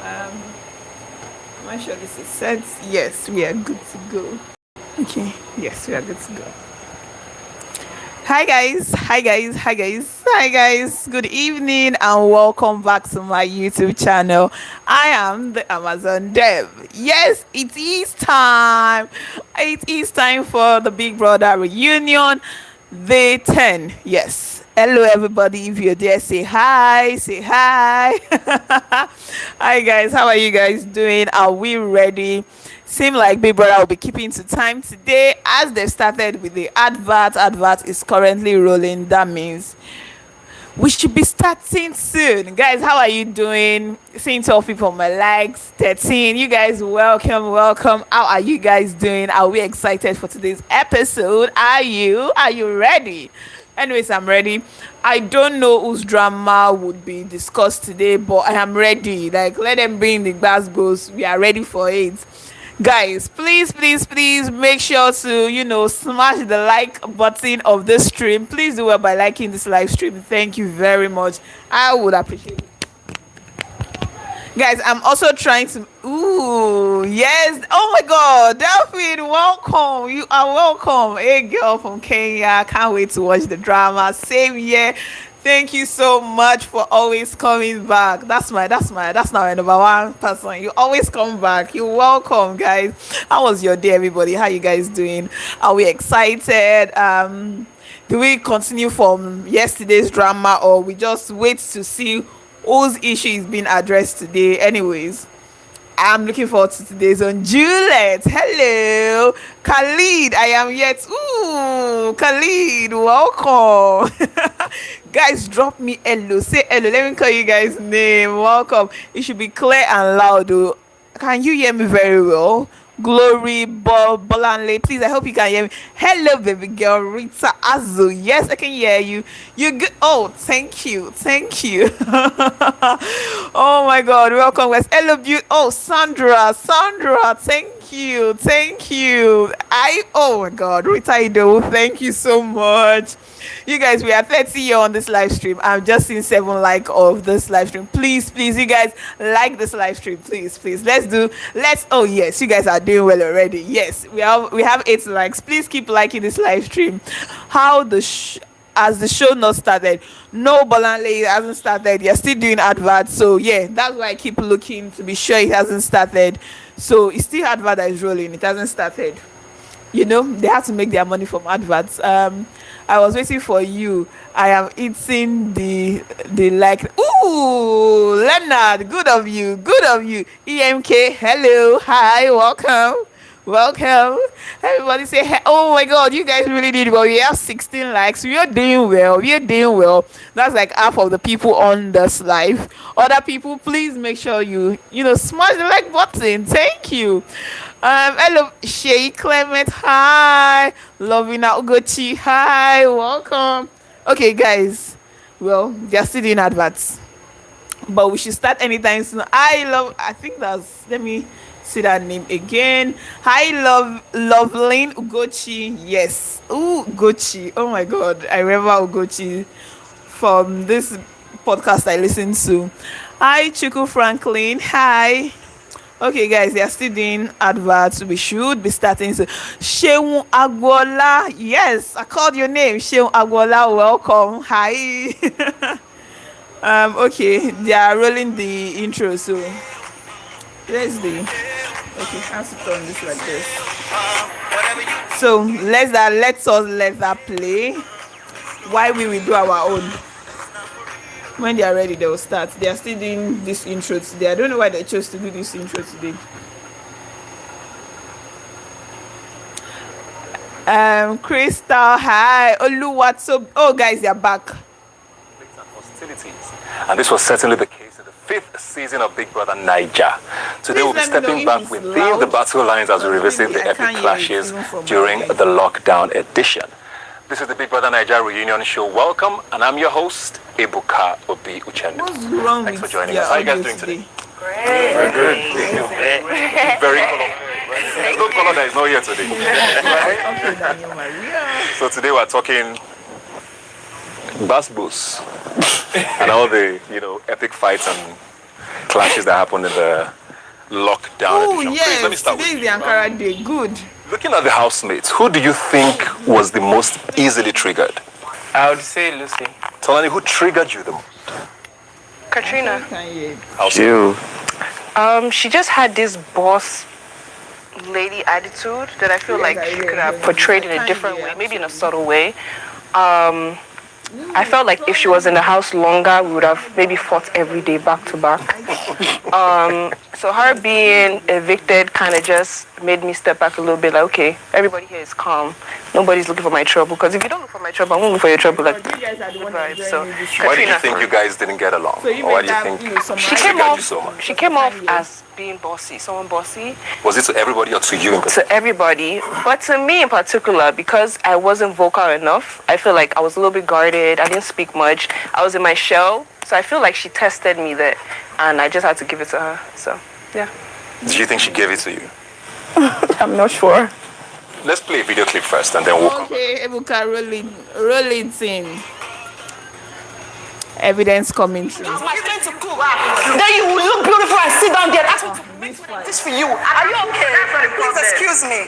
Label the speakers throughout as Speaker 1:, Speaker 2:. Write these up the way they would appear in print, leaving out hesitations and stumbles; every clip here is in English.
Speaker 1: Um, I'm not sure this is set. Yes, we are good to go. Okay. Yes, we are good to go. Hi guys, hi guys, hi guys, hi guys. Good evening and welcome back to my YouTube channel. I am the Amazon Dev. Yes, it is time. It is time for the Big Brother reunion, day 10. Yes. Hello everybody. If you're there, say hi. Say hi. Hi guys, how are you guys doing? Are we ready? Seem like Big Brother will be keeping to time today as they've started with the advert. Advert is currently rolling. That means we should be starting soon. Guys, how are you doing? Seeing 12 people on my likes, 13. You guys, welcome, welcome. How are you guys doing? Are we excited for today's episode? Are you? Are you ready? Anyways, I'm ready. I don't know whose drama would be discussed today, but I am ready. Like, let them bring the goes. We are ready for it. Guys, please make sure to smash the like button of this stream. Please do well by liking this live stream. Thank you very much. I would appreciate it. Guys, I'm also trying to yes. Oh my god, Delphine, welcome. You are welcome. Hey girl from Kenya, can't wait to watch the drama. Same here. Thank you so much for always coming back. That's now my number one person. You always come back. You're welcome, guys. How was your day, everybody? How you guys doing? Are we excited? Do we continue from yesterday's drama, or we just wait to see whose issue is being addressed today? Anyways, I'm looking forward to today's on Juliet. Hello, Khalid. I am yet. Ooh, Khalid, welcome. Guys, drop me hello. Say hello. Let me call you guys' name. Welcome. It should be clear and loud, though. Can you hear me very well? Glory Bolanle, please. I hope you can hear me. Hello, baby girl, Rita Azu. Yes, I can hear you. You good? Oh, thank you, thank you. Oh my God, welcome, guys. Hello, beauty. Oh, Sandra, thank you, thank you. Oh my God, Rita Ido, thank you so much. You guys, we are 30 here on this live stream. I'm just seeing 7 like of this live stream. Please, you guys, like this live stream, please. Let's. Oh yes, you guys are doing well already. Yes, we have 8 likes. Please keep liking this live stream. How as the show not started? No, Bolanle, it hasn't started. You're still doing adverts, so yeah, that's why I keep looking to be sure it hasn't started. So it's still advert that is rolling. It hasn't started. They have to make their money from adverts. I was waiting for you. I am eating the like. Ooh, Leonard, good of you. EMK, hello, hi, welcome. Everybody say, hey. Oh my God, you guys really did well. We have 16 likes. We are doing well. That's like half of the people on this live. Other people, please make sure you smash the like button. Thank you. Hello, Shay Clement. Hi, Lovina Ugochi. Hi, welcome. Okay, guys. Well, they're still doing adverts, but we should start anytime soon. I think that's. Let me see that name again. Hi, Loveline Ugochi. Yes. Ugochi. Oh my God, I remember Ugochi from this podcast I listened to. Hi, Chuku Franklin. Hi. Okay, guys, they are still doing adverts. We should be starting. So, Sheun Agwola. Yes, I called your name. Sheun Agwola, welcome. Hi. Okay, they are rolling the intro. So, let's do. Okay, I have to turn this like this. So, let that play. While we will do our own. When they are ready, they will start. They are still doing this intro today. I don't know why they chose to do this intro today. Crystal, hi. Oluwatso. Oh, guys, they are back.
Speaker 2: Hostilities. And this was certainly the case in the 5th season of Big Brother Naija. Today we'll be stepping back within the battle lines as we revisit the epic clashes during the lockdown edition. This is the Big Brother Naija reunion show. Welcome, and I'm your host, Ebuka Obi Uchendu.
Speaker 1: What's wrong
Speaker 2: Thanks for
Speaker 1: with
Speaker 2: joining us. How are you guys doing today?
Speaker 1: Great.
Speaker 2: Very good. Very colorful. There's no color that is not here today. So today we're talking Basbos and all the epic fights and clashes that happened in the lockdown edition.
Speaker 1: Yes,
Speaker 2: Let me start
Speaker 1: today
Speaker 2: with
Speaker 1: is the Ankara Day. Good.
Speaker 2: Looking at the housemates, who do you think was the most easily triggered?
Speaker 3: I would say Lucy.
Speaker 2: Tolani, who triggered you the most?
Speaker 4: Katrina.
Speaker 2: How so?
Speaker 4: She just had this boss lady attitude that I feel like she could have portrayed in a different way, maybe in a subtle way. I felt like if she was in the house longer, we would have maybe fought every day back to back. So her being evicted kind of just made me step back a little bit, like, okay, everybody here is calm. Nobody's looking for my trouble. Because if you don't look for my trouble, I won't look for your trouble. Like, so,
Speaker 2: why do you think you guys didn't get along? Or why do you think
Speaker 4: she came off? She came off as being bossy, someone bossy.
Speaker 2: Was it to everybody or to you in particular?
Speaker 4: To everybody, but to me in particular, because I wasn't vocal enough, I feel like I was a little bit guarded. I didn't speak much. I was in my shell, so I feel like she tested me there, and I just had to give it to her. So, yeah.
Speaker 2: Do you think she gave it to you?
Speaker 4: I'm not sure.
Speaker 2: Let's play a video clip first, and then we'll come back.
Speaker 1: Okay, Ebuka, roll it in. Evidence coming through.
Speaker 4: My friend to cook. Then you will look beautiful and sit down there and ask me to make this for you. Are you okay? Please excuse me.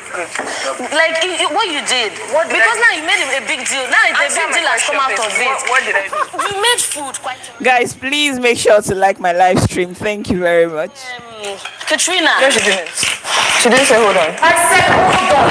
Speaker 4: Like what you did. Because now you made a big deal. Now the big deal has come out of it. What did I do? You made food quite.
Speaker 1: Guys, please make sure to like my live stream. Thank you very much.
Speaker 4: Katrina. No, she didn't. She didn't say hold on. I said hold on.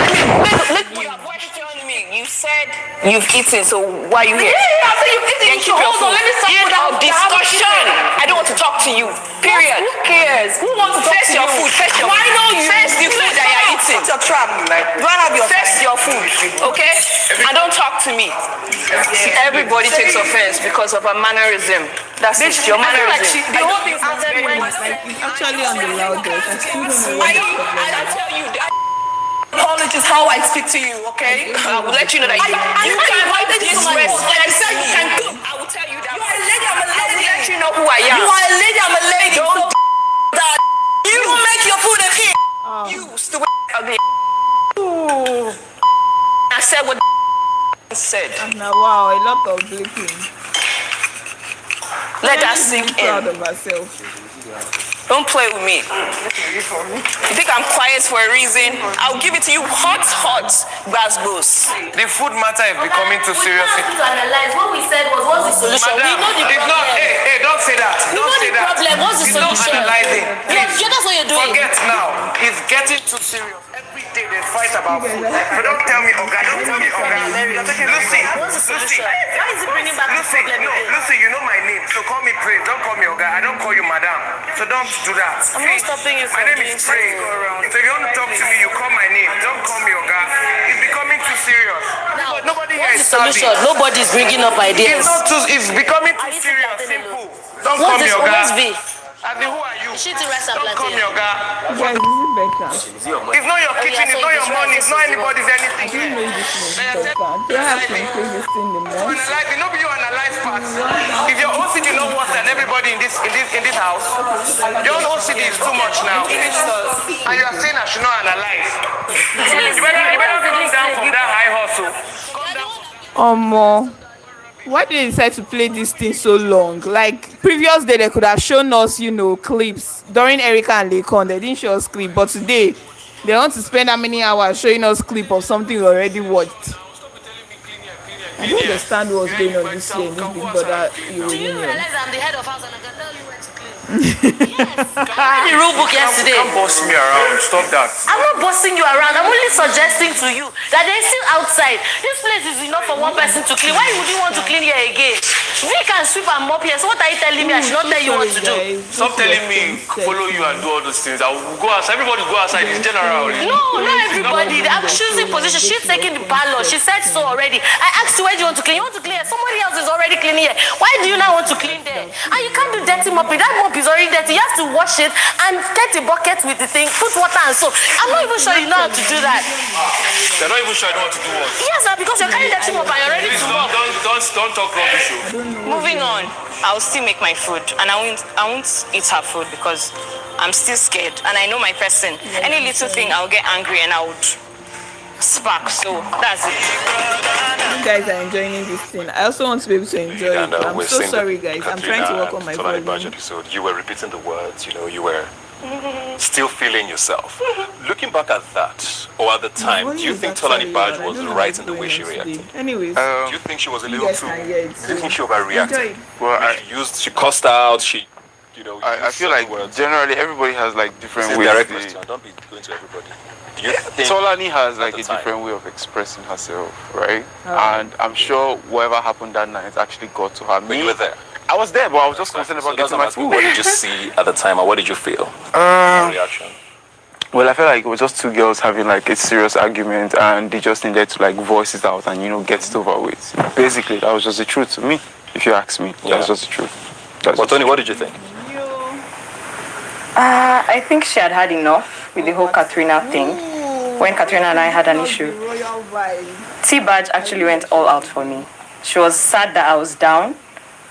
Speaker 4: Look, what are you telling me? You said you've eaten, so why are you here? Yeah, I said you've eaten. Then keep your food. Let me stop without discussion. I don't want to talk to you. Period. Who cares? Who wants to face your food? Face your food. Why don't you face the food that you're eating? What's your trap? Do I have your face your food? Okay? And don't talk to me. Everybody takes offense because of a mannerism. That's just your mannerism. The whole thing is
Speaker 1: Actually on the loudest. I still don't know
Speaker 4: I tell you that apology is how I speak to you, okay? I will let you know that you can't disrespect. I said you can do. I will tell you that. You are a lady, I'm a lady. I will let you know who I am. You are a lady, I'm a lady. Don't that. You make your food and eat. You stupid ugly. I said what said.
Speaker 1: Now, wow, a lot of bleeping.
Speaker 4: Let that sink in.
Speaker 1: Proud of herself.
Speaker 4: Don't play with me. You think I'm quiet for a reason? I'll give it to you hot, Glasgows.
Speaker 3: The food matter is becoming too serious.
Speaker 5: To analyze what we said was what's the solution.
Speaker 3: Madam,
Speaker 5: We know the
Speaker 3: it's
Speaker 5: problem.
Speaker 3: not, hey, don't say that.
Speaker 5: We know the problem. What's the
Speaker 3: It's not
Speaker 5: solution?
Speaker 3: analyzing.
Speaker 5: Yeah, that's what you're doing.
Speaker 3: Forget now. It's getting too serious. Every day they fight about food. But don't tell me, Oga. Don't tell me, Oga. Lucy.
Speaker 5: What's the solution? Why is it bringing back the problem again?
Speaker 3: Lucy, you know my name, so call me Prince. Don't call me Oga. I don't call you Madam. So don't do that.
Speaker 5: I'm not stopping you
Speaker 3: My
Speaker 5: from
Speaker 3: name
Speaker 5: doing
Speaker 3: is Prince. So if you want to talk to me, you call my name. Don't call me Oga. It's becoming too serious.
Speaker 5: Now,
Speaker 3: Nobody here
Speaker 5: what's
Speaker 3: is
Speaker 5: the solution?
Speaker 3: savvy.
Speaker 5: Nobody's bringing up ideas.
Speaker 3: It's not too. It's becoming
Speaker 5: Are
Speaker 3: too
Speaker 5: you
Speaker 3: serious.
Speaker 5: plantain
Speaker 3: Simple.
Speaker 5: alone?
Speaker 3: Don't call me
Speaker 5: What's
Speaker 3: Oga.
Speaker 5: V?
Speaker 3: I mean, who are you?
Speaker 5: Is she to rice and
Speaker 3: Don't call me
Speaker 5: plantain?
Speaker 3: Oga.
Speaker 1: Guys, is it better?
Speaker 3: It's not your kitchen. It's not your money. It's not anybody's anything.
Speaker 1: I don't know if this is better. Do I have to increase this thing the most?
Speaker 3: Analyze it. Nobody you analyze parts. If your OCD know worse than everybody in this house, your own OCD is too much now. And you are saying I should not analyze. You better come down from that high hustle.
Speaker 1: Why did they decide to play this thing so long? Like previous day, they could have shown us, clips during Erica and Lekon. They didn't show us clip, but today they want to spend how many hours showing us clip of something we already watched. I don't understand what's going on this year in this Big Brother
Speaker 5: Do you
Speaker 1: reunion.
Speaker 5: realize I'm the head of house and I can tell you where to clean? Yes. I read the rule book yesterday.
Speaker 3: Don't boss me around. Stop that.
Speaker 5: I'm not bossing you around. I'm only suggesting to you that they're still outside. This place is enough for one person to clean. Why would you want to clean here again? We can sweep and mop here. So what are you telling me? I should not tell you what to do.
Speaker 3: Stop telling me follow you and do all those things. I will go outside. Everybody go outside. It's general.
Speaker 5: No, not everybody. I'm choosing position. She's taking the parlor. She said so already. I asked you where do you want to clean? You want to clean here. Somebody else is already cleaning here. Why do you not want to clean there? And you can't do dirty mopping. That mop is already dirty. You have to wash it and get the bucket with the thing, put water and soap. I'm not even sure you know how to do that.
Speaker 3: They're not even sure I know what to do what.
Speaker 5: Yes, sir, because you're carrying dirty mop and you're ready
Speaker 3: Please
Speaker 5: to mop.
Speaker 3: don't talk rubbish.
Speaker 4: Moving on, I'll still make my food, and I won't eat her food because I'm still scared, and I know my person. Any little thing, I'll get angry and I would spark. So that's it.
Speaker 1: you guys are enjoying this thing, I also want to be able to enjoy it. I'm so sorry, guys. I'm trying to work on my volume.
Speaker 2: TolaniBaj episode, you were repeating the words, you were still feeling yourself. Looking back at that, or at the time, do you think TolaniBaj was right in the way she reacted?
Speaker 1: Anyways,
Speaker 2: do you think she was a little too... Do you think she overreacted?
Speaker 3: Well,
Speaker 2: she cussed out,
Speaker 3: I feel like generally everybody has like different ways.
Speaker 2: Direct question, don't be going to everybody. Do you think
Speaker 3: Tolani has like a different way of expressing herself, right? And I'm sure whatever happened that night actually got to her.
Speaker 2: But you were there?
Speaker 3: I was there, but I was just concerned about getting my food.
Speaker 2: What did you see at the time, or what did you feel? Reaction?
Speaker 3: Well, I felt like it was just two girls having like a serious argument, and they just needed to like voice it out and get it over with. Basically, that was just the truth to me. If you ask me, that was just the truth.
Speaker 2: Well, Tony, what did you think?
Speaker 4: I think she had had enough with the whole Katrina thing. When Katrina and I had an issue, T-Badge actually went all out for me. She was sad that I was down.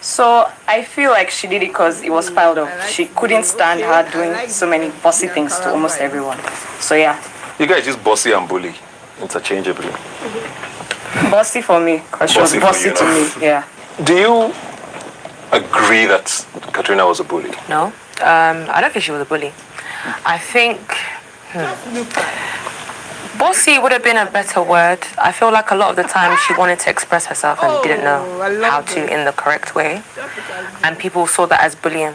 Speaker 4: So I feel like she did it because it was piled up. She couldn't stand her doing so many bossy things to almost everyone. So yeah.
Speaker 2: You guys use bossy and bully interchangeably.
Speaker 4: Bossy for me, because she was bossy to me, yeah.
Speaker 2: Do you agree that Katrina was a bully?
Speaker 6: No, I don't think she was a bully. I think bossy would have been a better word. I feel like a lot of the time she wanted to express herself and didn't know how to in the correct way. And people saw that as bullying.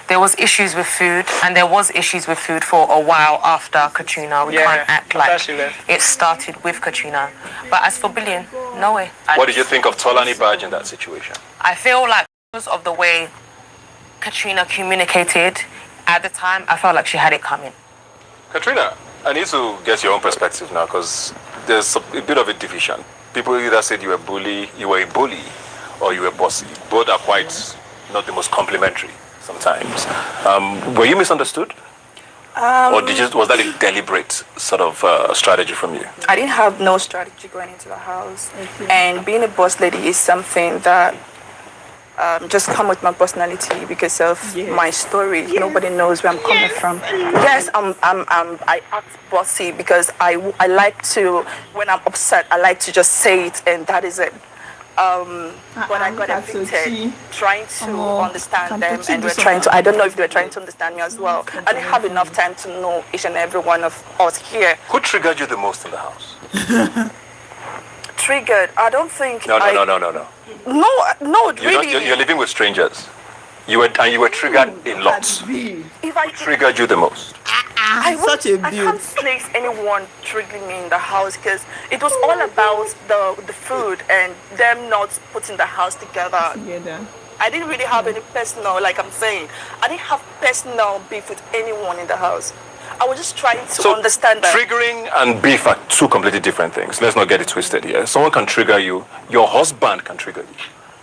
Speaker 6: There was issues with food, and there was issues with food for a while after Katrina. We can't act like it started with Katrina. But as for bullying, no way.
Speaker 2: What did you think of TolaniBaj in that situation?
Speaker 6: I feel like because of the way Katrina communicated at the time, I felt like she had it coming.
Speaker 2: Katrina, I need to get your own perspective now, because there's a bit of a division. People either said you were a bully, or you were bossy. Both are quite not the most complimentary sometimes. Were you misunderstood? Or was that a deliberate sort of strategy from you?
Speaker 7: I didn't have no strategy going into the house. And being a boss lady is something that just come with my personality because of my story. Nobody knows where I'm coming from. Yes, I act bossy because I like to, when I'm upset, I like to just say it, and that is it. When I got evicted, trying to understand them, and I don't know if they were trying to understand me as well. I didn't have enough time to know each and every one of us here.
Speaker 2: Who triggered you the most in the house?
Speaker 7: Triggered? I don't think.
Speaker 2: No,
Speaker 7: really.
Speaker 2: You're living with strangers. You were triggered a lot.
Speaker 7: If I
Speaker 2: triggered you the most?
Speaker 7: I can't place anyone triggering me in the house because it was all about the food and them not putting the house together. I didn't really have any personal, like I'm saying, I didn't have personal beef with anyone in the house. I was just trying to understand that.
Speaker 2: Triggering and beef are two completely different things. Let's not get it twisted here. Someone can trigger you. Your husband can trigger you.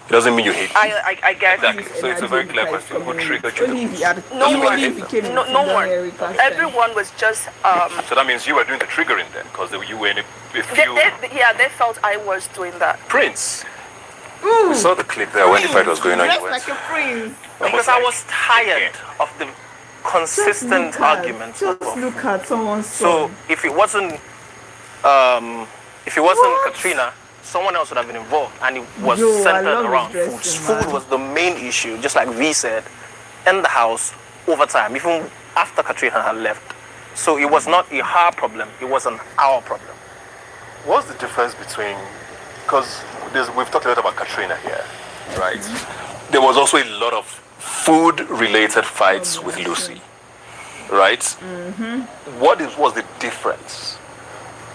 Speaker 2: It doesn't mean you hate him.
Speaker 7: I get
Speaker 2: exactly. So it's a very clear question. Who triggered you?
Speaker 7: No one. Everyone was just...
Speaker 2: So that means you were doing the triggering then, because you were in a few...
Speaker 7: They felt I was doing that.
Speaker 2: Prince. We saw the clip there when the fight was going on.
Speaker 1: Just like a prince.
Speaker 8: Because I was tired of the consistent arguments.
Speaker 1: Just look at someone's
Speaker 8: son. So if it wasn't Katrina, someone else would have been involved, and it was centered around food. Food was the main issue, just like Vee said, in the house over time, even after Katrina had left. So it was not a her problem, it wasn't our problem.
Speaker 2: What's the difference between, because we've talked a lot about Katrina here, right? There was also a lot of food-related fights with Lucy, right? What was the difference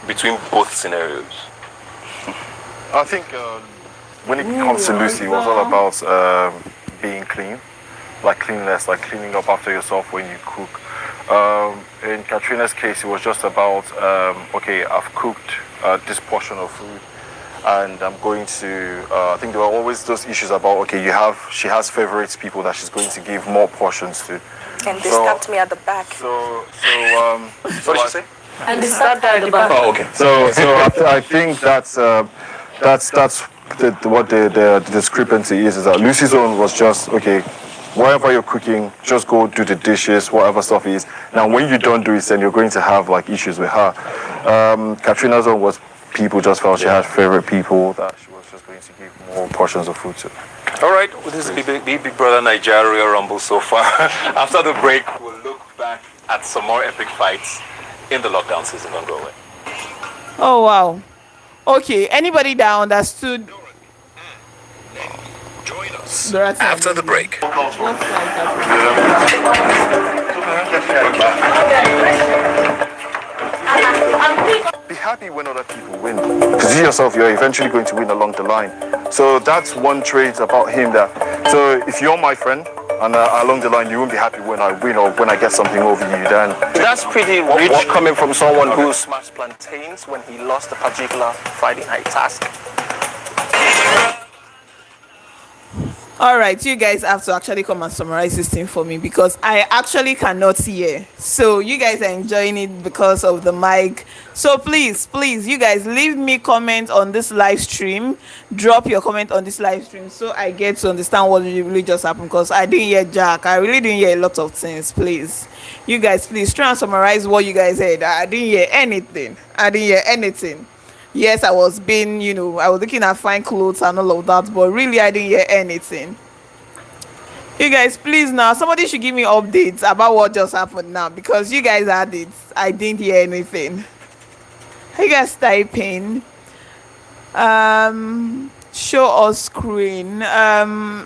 Speaker 2: between both scenarios?
Speaker 9: I think when it comes to Lucy, it was all about being clean, like cleanliness, like cleaning up after yourself when you cook. In Katrina's case, it was just about, okay, I've cooked this portion of food, and I'm going to, I think there were always those issues about, okay, she has favorites, people that she's going to give more portions to.
Speaker 7: And they stabbed me at the back.
Speaker 2: What did you say?
Speaker 7: And they stabbed her at the back.
Speaker 2: Oh, okay.
Speaker 9: So I think that's what the discrepancy is that Lucy's own was just, okay, whatever you're cooking, just go do the dishes, whatever stuff is. Now, when you don't do it, then you're going to have like issues with her. Katrina's own was people just felt she had favorite people that she was just going to give more portions of food to.
Speaker 2: All right, well, this is Big Brother Nigeria Rumble so far. After the break, we'll look back at some more epic fights in the lockdown season ongoing.
Speaker 1: Oh wow. Okay, anybody that understood?
Speaker 2: Join us after the break.
Speaker 9: Be happy when other people win, because you yourself, you're eventually going to win along the line. So that's one trait about him that, so if you're my friend and along the line you won't be happy when I win or when I get something over you, then
Speaker 8: that's pretty rich coming from someone who smashed plantains when he lost a particular Friday night task.
Speaker 1: All right, you guys have to actually come and summarize this thing for me because I actually cannot hear. So you guys are enjoying it because of the mic. So please, you guys leave me comment on this live stream. Drop your comment on this live stream so I get to understand what really just happened, because I didn't hear Jack. I really didn't hear a lot of things. Please, you guys, please try and summarize what you guys heard. I didn't hear anything. Yes, I was being, I was looking at fine clothes and all of that, but really I didn't hear anything. You guys, please now, somebody should give me updates about what just happened now, because you guys had it. I didn't hear anything. You guys typing. Show us screen. Abdul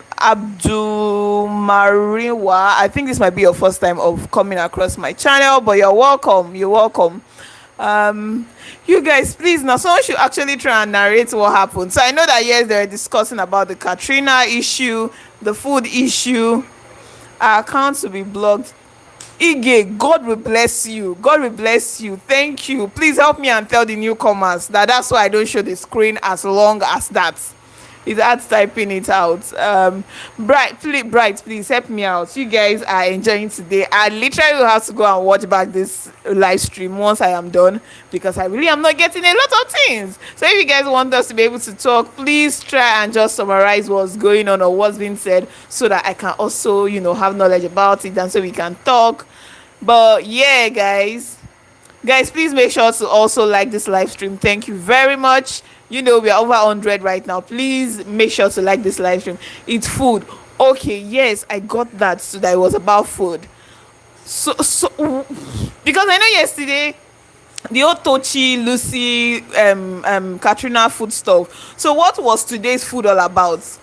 Speaker 1: Mariwa. I think this might be your first time of coming across my channel, but you're welcome. You guys, please now, someone should actually try and narrate what happened. So I know that yes, they're discussing about the Katrina issue, the food issue, our accounts will be blocked. Ige, God will bless you. Thank you. Please help me and tell the newcomers that's why I don't show the screen as long as that. It's hard typing it out. Bright, please help me out. You guys are enjoying today. I literally will have to go and watch back this live stream once I am done, because I really am not getting a lot of things. So if you guys want us to be able to talk, please try and just summarize what's going on or what's being said, so that I can also, have knowledge about it, and so we can talk. But yeah, guys, please make sure to also like this live stream. Thank you very much. We are over 100 right now. Please make sure to like this live stream. It's food. Okay, yes, I got that. So that it was about food. So because I know yesterday the old Tochi, Lucy, Katrina food stuff. So what was today's food all about?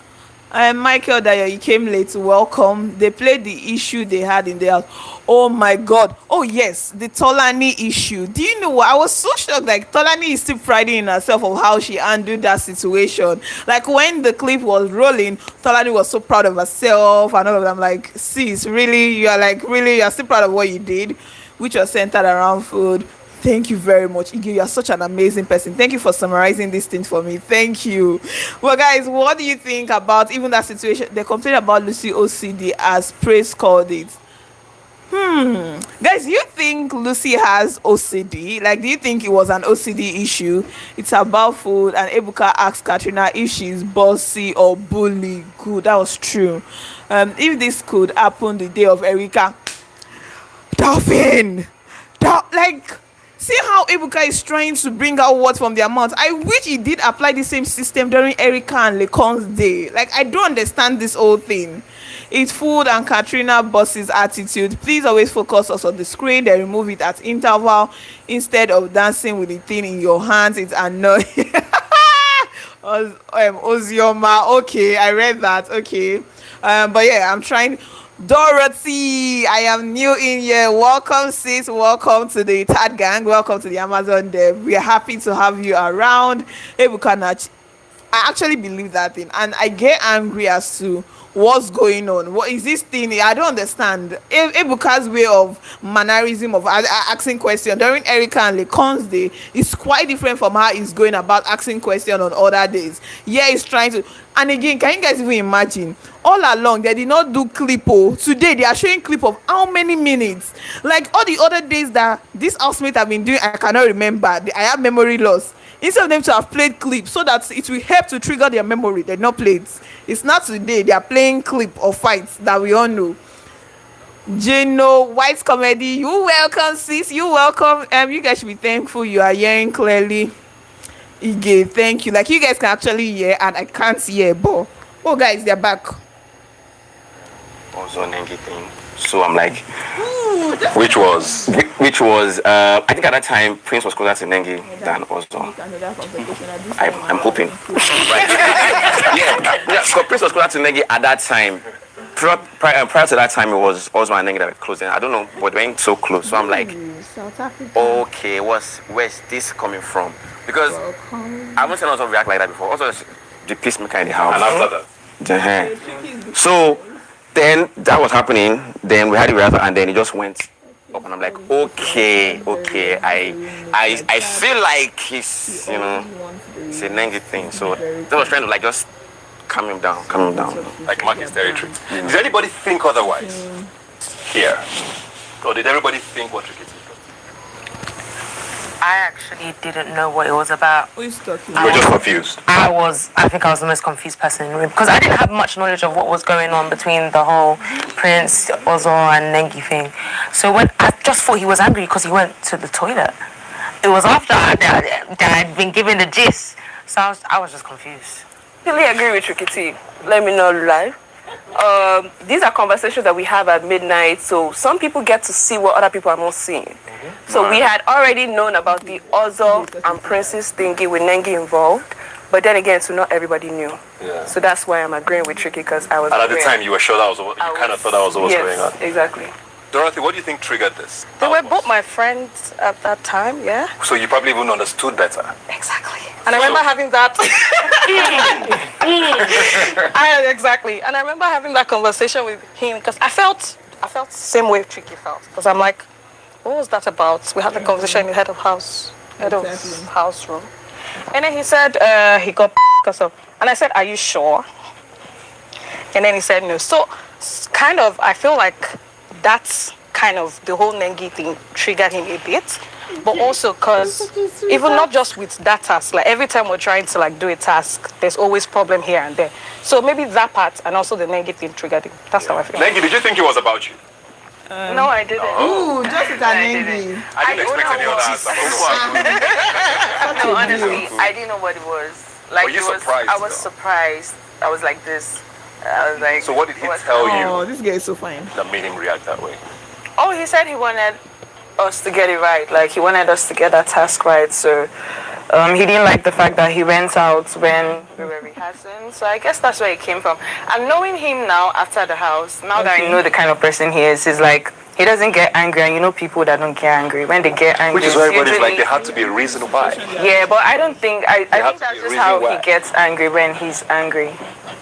Speaker 1: Michael Dyer, you came late. Welcome. They played the issue they had in their house. Oh my God. Oh yes, the Tolani issue. Do you know what? I was so shocked. Like, Tolani is still priding in herself of how she handled that situation. Like, when the clip was rolling, Tolani was so proud of herself and all of them. Like, sis, really, you're still proud of what you did, which was centered around food. Thank you very much, Iggy. You are such an amazing person. Thank you for summarizing this thing for me. Thank you. Well, guys, what do you think about even that situation? They complained about Lucy OCD, as Praise called it. Guys, do you think Lucy has OCD? Like, do you think it was an OCD issue? It's about food, and Ebuka asked Katrina if she's bossy or bully. Good, that was true. If this could happen the day of Erica, Dolphin, see how Ebuka is trying to bring out words from their mouth. I wish he did apply the same system during Erica and Lecon's day. Like, I don't understand this whole thing. It's food and Katrina boss's attitude. Please always focus us on the screen, then remove it at interval instead of dancing with the thing in your hands. It's annoying. Ozioma. Okay, I read that. Okay. But yeah, I'm trying. Dorothy, I am new in here. Welcome, sis. Welcome to the Tad Gang. Welcome to the Amazon Dev. We are happy to have you around. Ebuka, I actually believe that thing, and I get angry as to what's going on. What is this thing? I don't understand. Ebuka's way of mannerism of asking questions during Erica and Lecon's day is quite different from how he's going about asking questions on other days. Yeah, he's trying to. And again, can you guys even imagine? All along, they did not do clip. Today, they are showing clip of how many minutes? Like all the other days that this housemate have been doing, I cannot remember. I have memory loss. Instead of them to have played clips so that it will help to trigger their memory, they not played. It's not today. They are playing clip of fights that we all know. Jeno, White Comedy, you welcome, sis. You welcome. You guys should be thankful you are hearing clearly. Ige, thank you. Like, you guys can actually hear and I can't hear, but oh guys, they're back.
Speaker 10: Ozo Nengi thing. So I'm like,
Speaker 2: Which was?
Speaker 10: I think at that time Prince was closer to Nengi than Ozo. I'm hoping. yeah, because Prince was closer to Nengi at that time. Prior to that time, it was Ozo and Nengi that were closing. I don't know, but they weren't so close. So I'm like, okay, where's this coming from? Because I haven't seen Ozo react like that before. Ozo is the peacemaker in the house.
Speaker 2: And after that?
Speaker 10: So then that was happening. Then we had the rehearsal, and then it just went up, and I'm like, okay. I feel like it's it's a Nengi thing. So I was trying to like just calm him down.
Speaker 2: Like mark his territory. Did anybody think otherwise here? Or did everybody think what Tricky did?
Speaker 6: I actually didn't know what it was about.
Speaker 2: You were just confused.
Speaker 6: I think I was the most confused person in the room because I didn't have much knowledge of what was going on between the whole Prince, Ozo and Nengi thing. So when I just thought he was angry because he went to the toilet. It was after that I'd been given the gist. So I was just confused.
Speaker 7: I really agree with Tricky T. Let me not lie. These are conversations that we have at midnight, so some people get to see what other people are not seeing. So we had already known about the Ozo and Prince's thingy with Nengi involved, but then again, so not everybody knew.
Speaker 2: Yeah.
Speaker 7: So that's why I'm agreeing with Tricky, because I was.
Speaker 2: And at the time, you were sure that was what you kind of thought that was what was going on.
Speaker 7: Yes, exactly.
Speaker 2: Dorothy, what do you think triggered this?
Speaker 7: They were both my friends at that time, yeah.
Speaker 2: So you probably even understood better.
Speaker 7: Exactly. And I remember having that. Exactly. And I remember having that conversation with him because I felt the same way Tricky felt. Because I'm like, what was that about? We had a conversation in the head of house room. And then he said he got because of, and I said, are you sure? And then he said no. So kind of, I feel like that's kind of the whole Nengi thing triggered him a bit. But also because even not just with that task, like every time we're trying to like do a task, there's always problem here and there. So maybe that part and also the Nengi thing triggered him. That's how I feel.
Speaker 2: Nengi, did you think it was about you?
Speaker 7: No, I didn't.
Speaker 1: Ooh, just with Nengi.
Speaker 2: I didn't expect any other answer.
Speaker 7: No, honestly, I didn't know what it was. Like,
Speaker 2: were you surprised?
Speaker 7: I was surprised. I was like this. I was like.
Speaker 2: So what did he tell you?
Speaker 1: Oh, this guy is so fine.
Speaker 2: That made him react that way.
Speaker 7: Oh, he said he wanted us to get it right. Like, he wanted us to get that task right. So he didn't like the fact that he went out when we were rehearsing. So I guess that's where it came from. And knowing him now after the house, now that I know the kind of person he is like, he doesn't get angry. And you know people that don't get angry. When they get angry,
Speaker 2: which is why everybody's like, there had to be a reason why.
Speaker 7: Yeah, but I don't think, I think that's just how he gets angry when he's angry.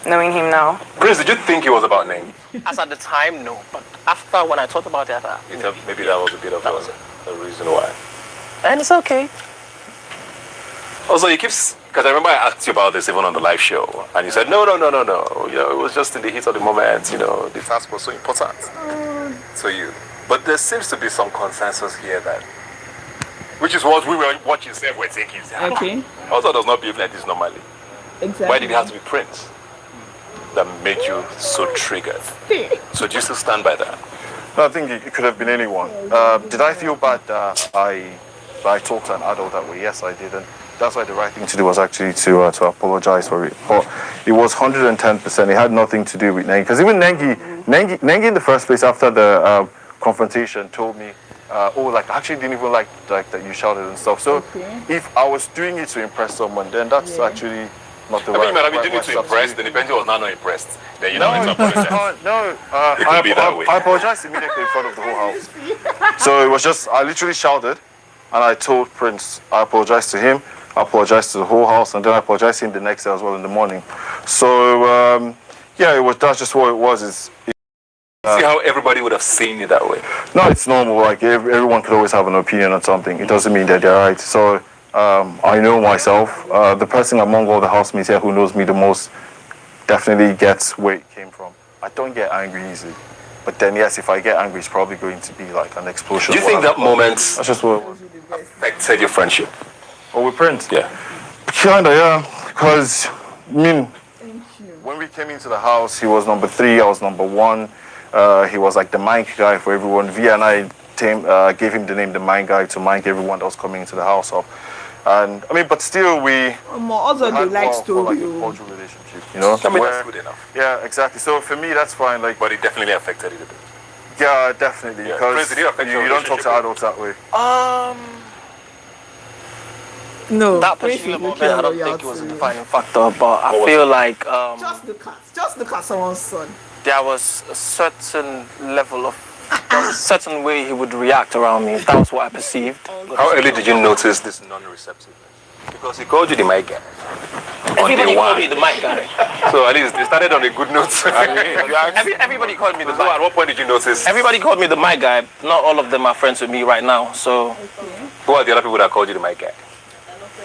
Speaker 7: Knowing him now.
Speaker 2: Prince, did you think it was about Nengi?
Speaker 8: As at the time, no. But after, when I thought about it,
Speaker 2: you know, maybe that was a bit of a reason why.
Speaker 7: And it's okay.
Speaker 2: Also, you keep, because I remember I asked you about this even on the live show, and you said, no. You know, it was just in the heat of the moment, you know, the task was so important to you. But there seems to be some consensus here that, which is what we were watching, we're thinking.
Speaker 1: Okay.
Speaker 2: Also does not behave like this normally.
Speaker 1: Exactly.
Speaker 2: Why did it have to be Prince that made you so triggered? So do you still stand by that?
Speaker 9: No, I think it could have been anyone. Did I feel bad that I talked to an adult that way? Yes, I did. And that's why the right thing to do was actually to apologize for it. But it was 110%. It had nothing to do with Nengi. Because even Nengi in the first place after the confrontation told me, I actually didn't even like that you shouted and stuff. So if I was doing it to impress someone, then that's actually not the right.
Speaker 2: I mean, doing it to impress, then eventually was not impressed. Then you don't need to apologize.
Speaker 9: I apologized immediately in front of the whole house. So it was just, I literally shouted, and I told Prince, I apologized to him, I apologized to the whole house, and then I apologized to him the next day as well in the morning. So that's just what it was.
Speaker 2: See how everybody would have seen it that way?
Speaker 9: No, it's normal. Like everyone could always have an opinion on something. It doesn't mean that they're right. So I know myself. The person among all the housemates here who knows me the most definitely gets where it came from. I don't get angry easily. But then, yes, if I get angry, it's probably going to be like an explosion.
Speaker 2: Do you think that moment
Speaker 9: that's just what it was.
Speaker 2: affected your friendship?
Speaker 9: Oh, with Prince?
Speaker 2: Yeah.
Speaker 9: Kinda, yeah. Because, when we came into the house, he was number 3, I was number 1. He was like the mic guy for everyone. Vee and I gave him the name the mic guy to mic everyone that was coming into the house up. And I mean, but still
Speaker 1: also they like story.
Speaker 9: Like a cordial relationship, you know.
Speaker 2: I mean, that's good enough.
Speaker 9: Yeah, exactly. So for me, that's fine. Like,
Speaker 2: but it definitely affected it a bit.
Speaker 9: Yeah, definitely.
Speaker 2: Yeah.
Speaker 9: Because
Speaker 2: Prince,
Speaker 9: you don't talk to adults that way.
Speaker 1: No,
Speaker 8: that particular moment, I don't think it was a defining factor, but I feel like
Speaker 1: just look at someone's son.
Speaker 8: There was a certain level of a certain way he would react around me. That was what I perceived.
Speaker 2: How early did you notice this non-receptiveness? Because he called you the mic guy.
Speaker 8: Everybody called me the mic guy.
Speaker 2: So at least they started on a good note.
Speaker 8: Everybody called me the mic.
Speaker 2: So at what point did you notice?
Speaker 8: Everybody called me the mic guy. Not all of them are friends with me right now. So
Speaker 2: who are the other people that called you the mic guy?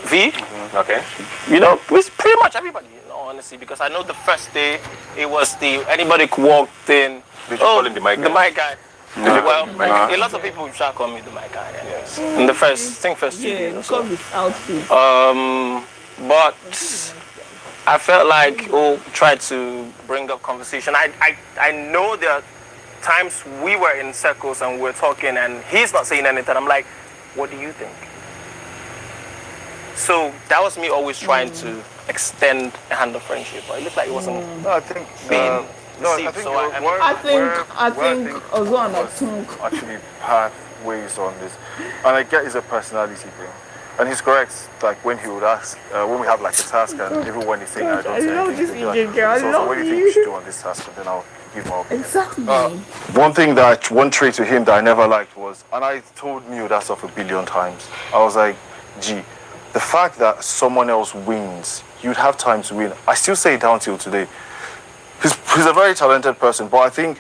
Speaker 8: V.
Speaker 2: Okay.
Speaker 8: You know, it's pretty much everybody, honestly, because I know the first day it was anybody walked in.
Speaker 2: Did you call him the mic guy?
Speaker 8: The mic guy.
Speaker 2: No.
Speaker 8: Well, a lot of people shall call me the mic guy. Yes. In the first 2 days.
Speaker 1: Call his outfit.
Speaker 8: But I felt like tried to bring up conversation. I know there are times we were in circles and we're talking and he's not saying anything. I'm like, what do you think? So that was me always trying to extend a hand of friendship, but it looked like it wasn't.
Speaker 9: No, I think
Speaker 8: being
Speaker 9: I think
Speaker 1: Ozo and Prince
Speaker 9: actually pathways on this, and I get it's a personality thing, and he's correct. Like when he would ask, when we have like a task, and everyone is saying, "I don't say anything," he'd be like, so what do you think we should do on this task? And then I'll give my opinion.
Speaker 1: Exactly.
Speaker 9: One trait to him that I never liked was, and I told Neo that stuff 1 billion times. I was like, gee, the fact that someone else wins, you'd have time to win. I still say it down till today. He's a very talented person, but I think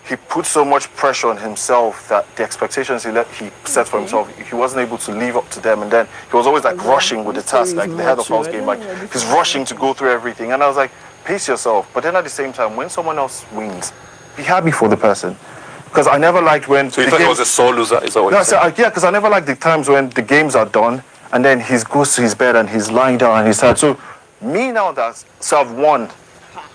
Speaker 9: he put so much pressure on himself that the expectations he set for himself, he wasn't able to live up to them. And then he was always like rushing with the task, like the head of house game, like he's rushing to go through everything. And I was like, pace yourself. But then at the same time, when someone else wins, be happy for the person. Because I never liked when...
Speaker 2: So you thought he was a sore loser? Is that what
Speaker 9: no, yeah, because I never liked the times when the games are done and then he goes to his bed and he's lying down and he's sad. So me now so I've won,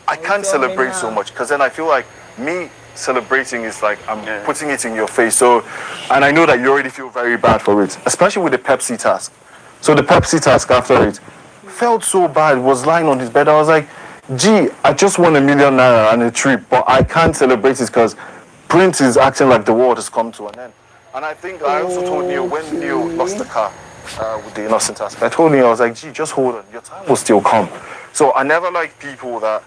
Speaker 9: I can't celebrate so much because then I feel like me celebrating is like I'm putting it in your face. So, and I know that you already feel very bad for it, especially with the Pepsi task. So the Pepsi task after it felt so bad. Was lying on his bed. I was like, gee, I just won #1 million and a trip, but I can't celebrate it because Prince is acting like the world has come to an end. And I think I also told Neo when Neo lost the car with the innocent task. I told Neo, I was like, gee, just hold on, your time will still come. So I never like people that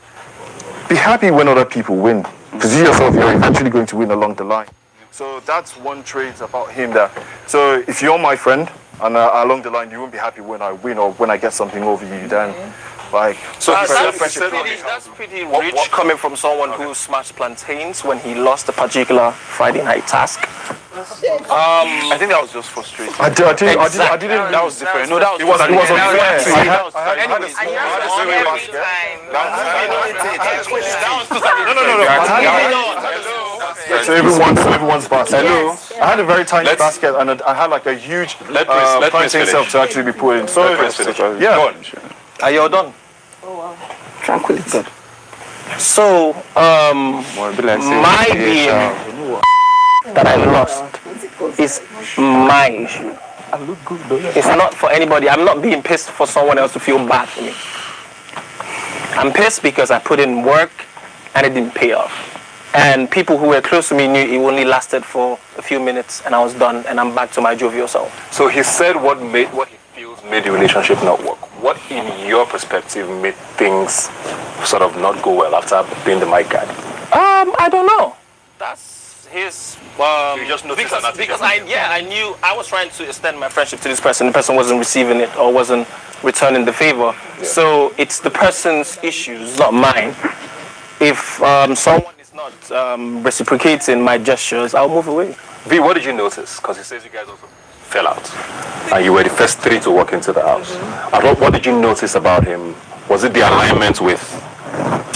Speaker 9: be happy when other people win, because you yourself, you're eventually going to win along the line. So that's one trait about him that, so if you're my friend, and along the line you won't be happy when I win or when I get something over you, then like...
Speaker 8: So that's pretty rich coming from someone who smashed plantains when he lost a particular Friday night task.
Speaker 9: I think that was just frustrating. I didn't.
Speaker 8: That was different. No, that was
Speaker 9: So everyone's basket. Hello. I had a very tiny basket and I had like a huge plantain self to actually be put in. So yeah.
Speaker 8: Are you all done?
Speaker 7: Oh wow. Tranquility.
Speaker 8: Good. So my being that I lost is my issue. It's not for anybody. I'm not being pissed for someone else to feel bad for me. I'm pissed because I put in work and it didn't pay off. And people who were close to me knew it only lasted for a few minutes and I was done and I'm back to my jovial self.
Speaker 2: So he said what he feels made the relationship not work. What in your perspective made things sort of not go well after being the mic guy?
Speaker 8: I don't know. That's his...
Speaker 2: you just noticed
Speaker 8: because I knew I was trying to extend my friendship to this person. The person wasn't receiving it or wasn't returning the favor. Yeah. So it's the person's issues, not mine. If someone is not reciprocating my gestures, I'll move away.
Speaker 2: V, what did you notice? Because he says you guys also fell out. And you were the first 3 to walk into the house. What did you notice about him? Was it the alignment with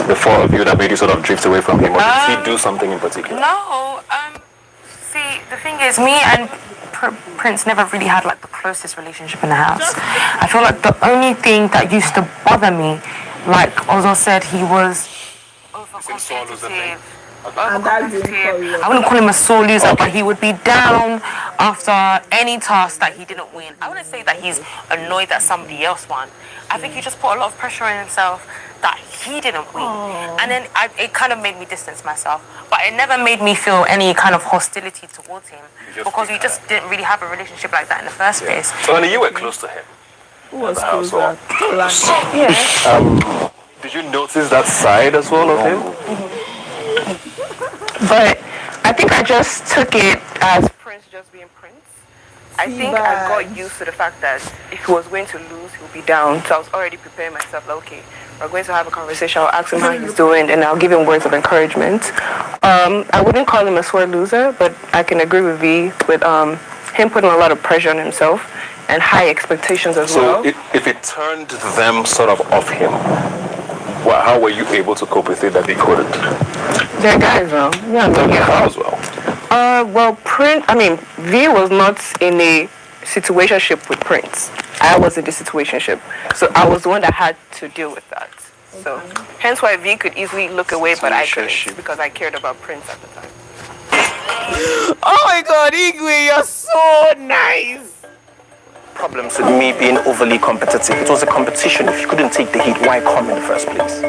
Speaker 2: the 4 of you that made you sort of drift away from him? Or did he do something in particular?
Speaker 6: No. See, the thing is, me and Prince never really had like the closest relationship in the house. I feel like the only thing that used to bother me, like Ozo said, he was overcompetitive. I wouldn't call him a sore loser, but he would be down after any task that he didn't win. I wouldn't say that he's annoyed that somebody else won. I think he just put a lot of pressure on himself that he didn't win. And then it kind of made me distance myself. But it never made me feel any kind of hostility towards him because we just didn't really have a relationship like that in the first place.
Speaker 2: So, Annie, you were close to him.
Speaker 1: Who was closer?
Speaker 6: Yeah.
Speaker 2: Did you notice that side as well of him?
Speaker 7: But I think I just took it as Prince just being Prince. I think I got used to the fact that if he was going to lose, he would be down. So I was already preparing myself, like, okay, we're going to have a conversation. I'll ask him how he's doing, and I'll give him words of encouragement. I wouldn't call him a sore loser, but I can agree with V with him putting a lot of pressure on himself and high expectations as well.
Speaker 2: So if it turned them sort of off him, well, how were you able to cope with it that they couldn't?
Speaker 7: They're guys, though. Yeah,
Speaker 2: How as well?
Speaker 7: V was not in a situationship with Prince. I was in the situationship. So I was the one that had to deal with that. So hence why V could easily look away, but I couldn't because I cared about Prince at the time.
Speaker 1: Oh my God, Igwe, you're so nice.
Speaker 8: Problems with me being overly competitive. It was a competition. If you couldn't take the heat, why come in the first place?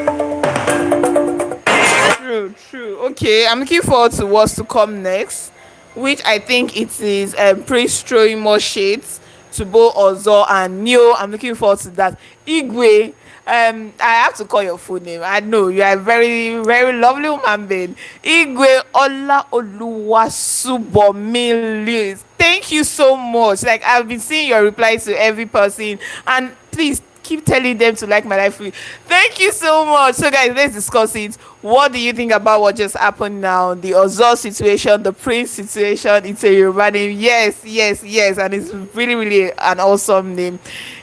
Speaker 1: True. Okay, I'm looking forward to what's to come next, which I think it is Prince throwing more shades to both Ozo and Neo. I'm looking forward to that. Igwe, I have to call your full name. I know you are a very, very lovely woman being. Igwe Olaoluwasubomili. Thank you so much. Like, I've been seeing your replies to every person, and please keep telling them to like my life. Thank you so much. So guys, let's discuss it. What do you think about what just happened now? The Ozo situation, the Prince situation. It's a Yoruba name. Yes, and it's really, really an awesome name.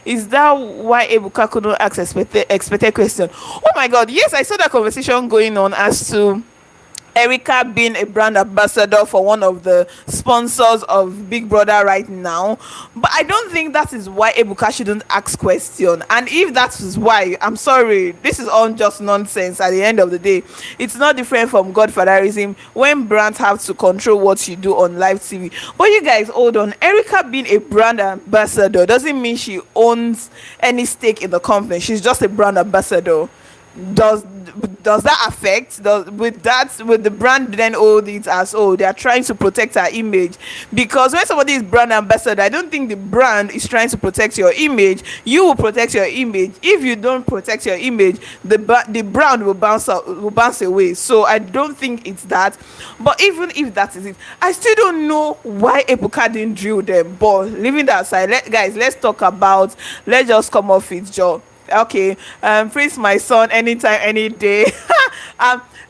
Speaker 1: Is that why Ebuka couldn't ask expected question? Oh my God, yes, I saw that conversation going on as to Erica being a brand ambassador for one of the sponsors of Big Brother right now. But I don't think that is why Ebuka shouldn't ask question. And if that is why, I'm sorry, this is all just nonsense at the end of the day. It's not different from godfatherism when brands have to control what you do on live TV. But you guys, hold on. Erica being a brand ambassador doesn't mean she owns any stake in the company. She's just a brand ambassador. Does that affect with the brand then hold it as they are trying to protect her image? Because when somebody is brand ambassador, I don't think the brand is trying to protect your image. You will protect your image. If you don't protect your image, the brand will bounce away. So I don't think it's that. But even if that is it, I still don't know why Ebuka didn't drill them. But leaving that aside, let's talk about, let's just come off it, Joe. Okay, Prince, my son, anytime, any day.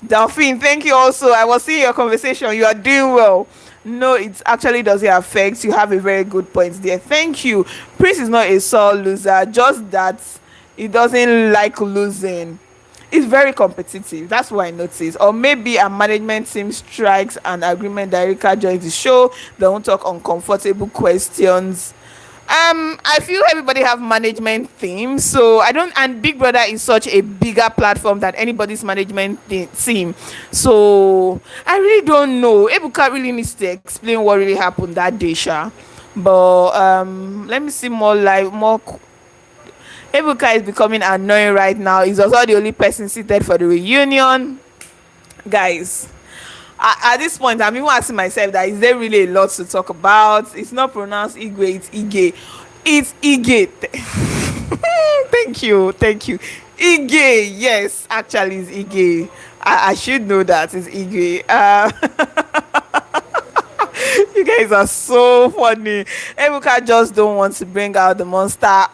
Speaker 1: Delphine, thank you also. I was seeing your conversation. You are doing well. No, it actually doesn't affect. You have a very good point there. Thank you. Prince is not a sore loser, just that he doesn't like losing. He's very competitive. That's what I noticed. Or maybe a management team strikes an agreement that Erika joins the show. They won't talk uncomfortable questions. I feel everybody have management themes, so I don't, and Big Brother is such a bigger platform than anybody's management team, so I really don't know. Ebuka really needs to explain what really happened that day, Sha. But let me see more live, more. Ebuka is becoming annoying right now. He's also the only person seated for the reunion, guys. At this point, I'm even asking myself that is there really a lot to talk about? It's not pronounced Igwe, it's Ige. It's Ige. Thank you. Ige, yes, actually it's Ige. I should know that it's Ige. You guys are so funny. Ebuka just don't want to bring out the monster.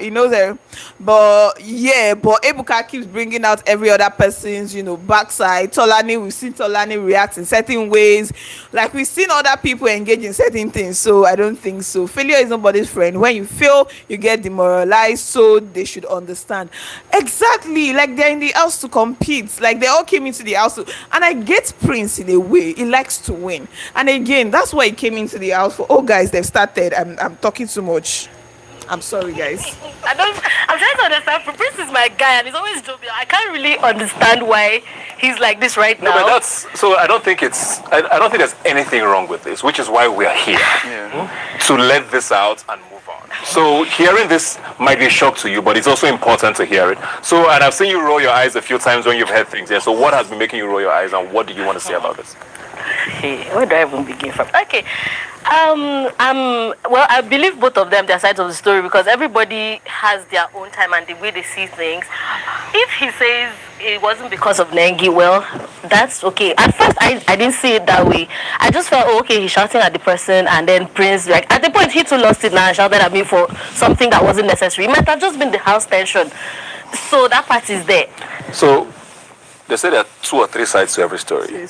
Speaker 1: He knows it. But Ebuka keeps bringing out every other person's, backside. We've seen Tolani react in certain ways. Like, we've seen other people engage in certain things. So I don't think so. Failure is nobody's friend. When you fail, you get demoralized. So they should understand. Exactly. Like, they're in the house to compete. Like, they all came into the house. And I get Prince in a way. He likes to win. And again, that's why he came into the house for. Oh, guys, they've started. I'm talking too much. I'm sorry, guys.
Speaker 5: I'm trying to understand. Prince is my guy, and he's always joking. I can't really understand why he's like this right now.
Speaker 2: No, but so. I don't think I don't think there's anything wrong with this, which is why we are here to let this out and move on. So hearing this might be a shock to you, but it's also important to hear it. So, and I've seen you roll your eyes a few times when you've heard things. Yeah. So, what has been making you roll your eyes, and what do you want to say about this?
Speaker 5: Hey, where do I even begin from? Okay. Well, I believe both of them, their sides of the story, because everybody has their own time and the way they see things. If he says it wasn't because of Nengi, well, that's okay. At first, I didn't see it that way. I just felt, oh, okay, he's shouting at the person, and then Prince, like, at the point, he too lost it now and shouted at me for something that wasn't necessary. It might have just been the house tension. So that part is there.
Speaker 2: So, they say there are 2 or 3 sides to every story.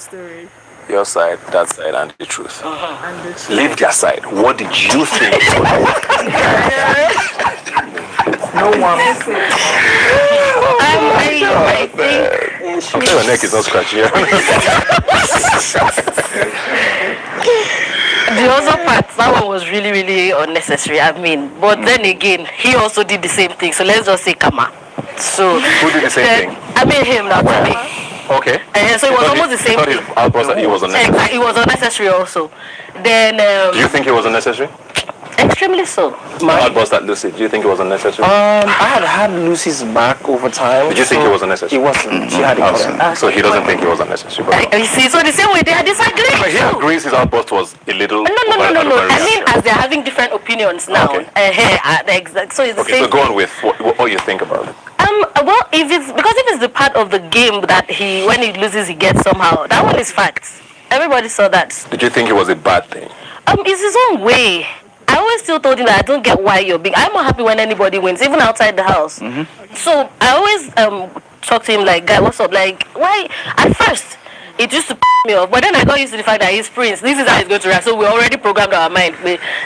Speaker 2: Your side, that side, and the truth.
Speaker 1: And the truth.
Speaker 2: Leave their side. What did you think?
Speaker 8: No one.
Speaker 5: I think...
Speaker 2: I'm sure your neck is not scratchy.
Speaker 5: The other part, that one was really, really unnecessary. I mean, but then again, he also did the same thing. So let's just say Kama. So
Speaker 2: who did the same thing?
Speaker 5: I mean him, not me.
Speaker 2: Okay.
Speaker 5: So it was almost the same thing.
Speaker 2: It was unnecessary.
Speaker 5: Exactly, it was unnecessary also. Then
Speaker 2: do you think it was unnecessary?
Speaker 5: Extremely so.
Speaker 2: Outburst at Lucy, do you think it was unnecessary?
Speaker 8: I had Lucy's back over time.
Speaker 2: Did you think it was unnecessary?
Speaker 8: It wasn't. She had it.
Speaker 2: So he doesn't think it was unnecessary.
Speaker 5: You see, so the same way they are disagreeing.
Speaker 2: But he agrees his outburst was a little.
Speaker 5: No. I mean, as they're having different opinions now.
Speaker 2: Okay.
Speaker 5: So it's the same.
Speaker 2: So go on with what you think about it.
Speaker 5: Well, if it's the part of the game that when he loses he gets somehow, that one is facts. Everybody saw that.
Speaker 2: Did you think it was a bad thing?
Speaker 5: It's his own way. I always still told him that I don't get why you're big. I'm not happy when anybody wins, even outside the house. So I always talk to him like, guy, what's up? Like, why? At first, it used to piss me off, but then I got used to the fact that he's Prince. This is how he's going to react. So we already programmed our mind.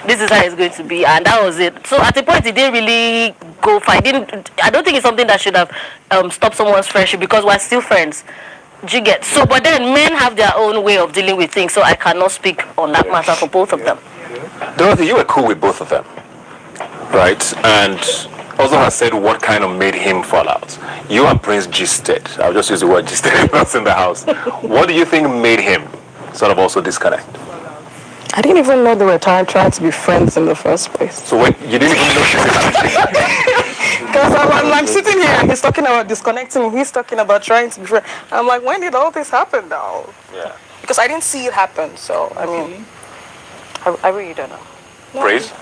Speaker 5: This is how it's going to be, and that was it. So at the point, it didn't really go far. I don't think it's something that should have stopped someone's friendship because we're still friends. Do you get? So, but then men have their own way of dealing with things, so I cannot speak on that matter for both of them.
Speaker 2: Dorothy, you were cool with both of them, right? And Ozo has said what kind of made him fall out. You and Prince gisted. I'll just use the word gisted. Not in the house. What do you think made him sort of also disconnect?
Speaker 7: I didn't even know they were trying to be friends in the first place.
Speaker 2: So when you didn't even know she's
Speaker 7: Because I'm sitting here, he's talking about disconnecting, he's talking about trying to be friends. I'm like, when did all this happen now?
Speaker 2: Yeah.
Speaker 7: Because I didn't see it happen, so I mean, I really don't know.
Speaker 2: Praise?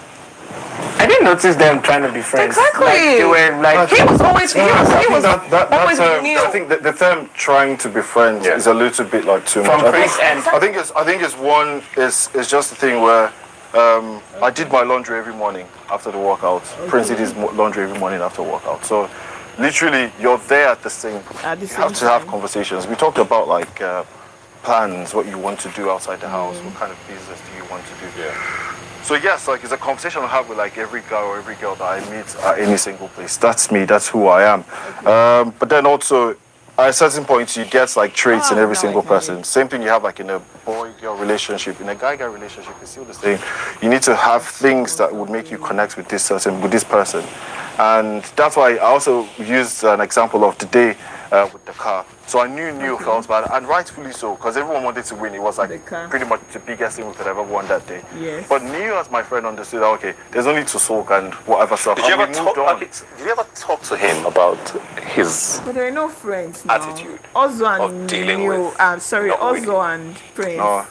Speaker 8: I didn't notice them trying to be friends.
Speaker 7: Exactly.
Speaker 8: Like, they were like
Speaker 7: he was always
Speaker 9: I think the term trying to be friends is a little bit like too much. I think it's just a thing where I did my laundry every morning after the workout. Prince did his laundry every morning after workout. So literally you're there at the same you have to have conversations. We talked about like plans, what you want to do outside the house, what kind of business do you want to do there. So yes, like it's a conversation I have with like every guy or every girl that I meet at any single place. That's me, that's who I am. But then also at a certain point you get like traits in every single person. Same thing you have like in a boy-girl relationship, in a guy-guy relationship, it's still the same. You need to have things that would make you connect with this person. And that's why I also used an example of today with the car. So I knew Neo felt bad, and rightfully so, because everyone wanted to win. It was like pretty much the biggest thing we could have ever won that day.
Speaker 1: Yes.
Speaker 9: But Neo, as my friend, understood that, okay, there's only to sulk and whatever stuff.
Speaker 2: Did you ever talk to him about his
Speaker 1: But they're no friends now.
Speaker 2: attitude
Speaker 1: Ozo
Speaker 2: of
Speaker 1: and
Speaker 2: dealing
Speaker 1: Neo,
Speaker 2: with
Speaker 1: Ozo and Prince.
Speaker 9: No.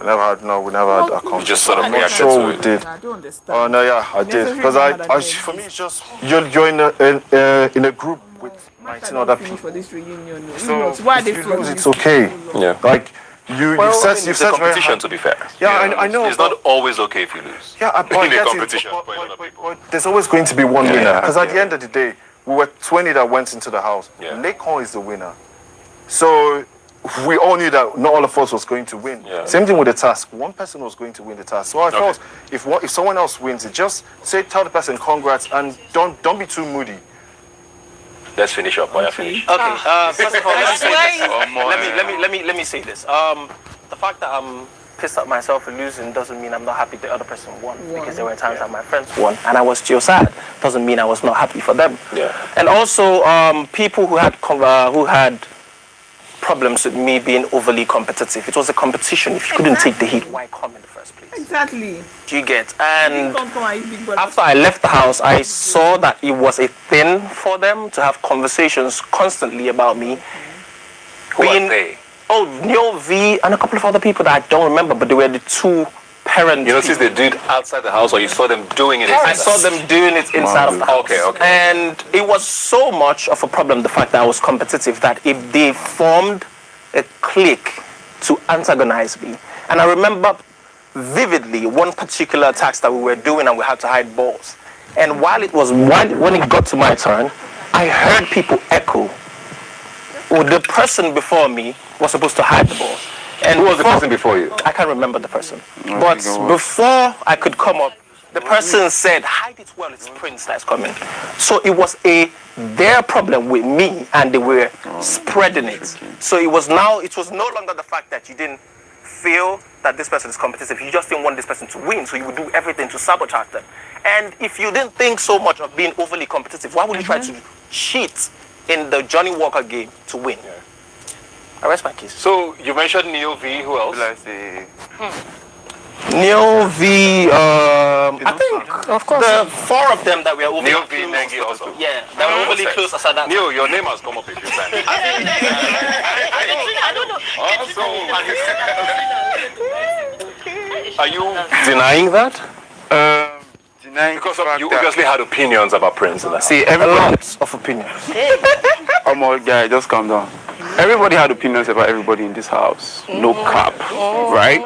Speaker 9: We never had a conversation.
Speaker 2: You just sort of
Speaker 9: I'm not
Speaker 2: reacted
Speaker 9: sure
Speaker 2: to
Speaker 9: we
Speaker 2: it.
Speaker 9: did.
Speaker 1: I don't understand.
Speaker 9: Oh no, yeah, I did. Because for me, it's just you're in a group with 19 other people.
Speaker 1: For this reunion,
Speaker 9: So
Speaker 1: why
Speaker 9: if
Speaker 1: they
Speaker 9: you
Speaker 1: flow
Speaker 9: lose,
Speaker 1: with
Speaker 9: it's okay.
Speaker 2: Yeah.
Speaker 9: Like you've
Speaker 2: It's a
Speaker 9: said very
Speaker 2: competition,
Speaker 9: hard.
Speaker 2: to be fair.
Speaker 9: Yeah, I know.
Speaker 2: It's not always okay if you lose.
Speaker 9: Yeah, I
Speaker 2: in a
Speaker 9: get it,
Speaker 2: competition.
Speaker 9: but there's always going to be one winner. Because at the end of the day, we were 20 that went into the house.
Speaker 2: Yeah.
Speaker 9: Lekon is the winner. So we all knew that not all of us was going to win.
Speaker 2: Yeah.
Speaker 9: Same thing with the task. One person was going to win the task. So I felt if someone else wins it, just tell the person congrats and don't be too moody.
Speaker 2: Let's finish up. Why finish?
Speaker 8: Okay. First of all, let me say this. Let me say this. The fact that pissed at myself for losing doesn't mean I'm not happy the other person won. Because there were times that my friends won and I was still sad. Doesn't mean I was not happy for them.
Speaker 2: Yeah.
Speaker 8: And also, people who had problems with me being overly competitive. It was a competition. If you couldn't take the heat, why come in the first place?
Speaker 1: Exactly.
Speaker 8: Do you get? And after I left the house, I saw that it was a thing for them to have conversations constantly about me.
Speaker 2: Who are they?
Speaker 8: Oh, Neo, Vee, and a couple of other people that I don't remember, but they were the two parents.
Speaker 2: You noticed they did outside the house, or you saw them doing it inside?
Speaker 8: I saw them doing it inside of the house.
Speaker 2: Okay.
Speaker 8: And it was so much of a problem, the fact that I was competitive, that if they formed a clique to antagonize me. And I remember vividly one particular task that we were doing and we had to hide balls. And when it got to my turn, I heard people echo. Well, the person before me was supposed to hide the balls. And
Speaker 2: who was the person before you?
Speaker 8: I can't remember the person. But before I could come up, the person said, hide it well, it's Prince that's coming. So it was their problem with me, and they were spreading it. So it was no longer the fact that you didn't feel that this person is competitive. You just didn't want this person to win, so you would do everything to sabotage them. And if you didn't think so much of being overly competitive, why would you try to cheat in the Johnny Walker game to win?
Speaker 2: Yeah.
Speaker 8: I rest my case.
Speaker 2: So you mentioned Neo, Vee. Who else?
Speaker 8: Neo, Vee, I think, of course, the four of them that were overly
Speaker 2: Neo, Vee, Nengi also.
Speaker 8: Yeah, they were overly close at that.
Speaker 2: Neo, your name has come up a few times.
Speaker 5: I don't know.
Speaker 2: Are you denying that?
Speaker 11: Denying
Speaker 2: because you obviously had opinions about Prince.
Speaker 11: See,
Speaker 8: a lot of opinions.
Speaker 11: I'm all guy, just calm down. Everybody had opinions about everybody in this house. No cap, right?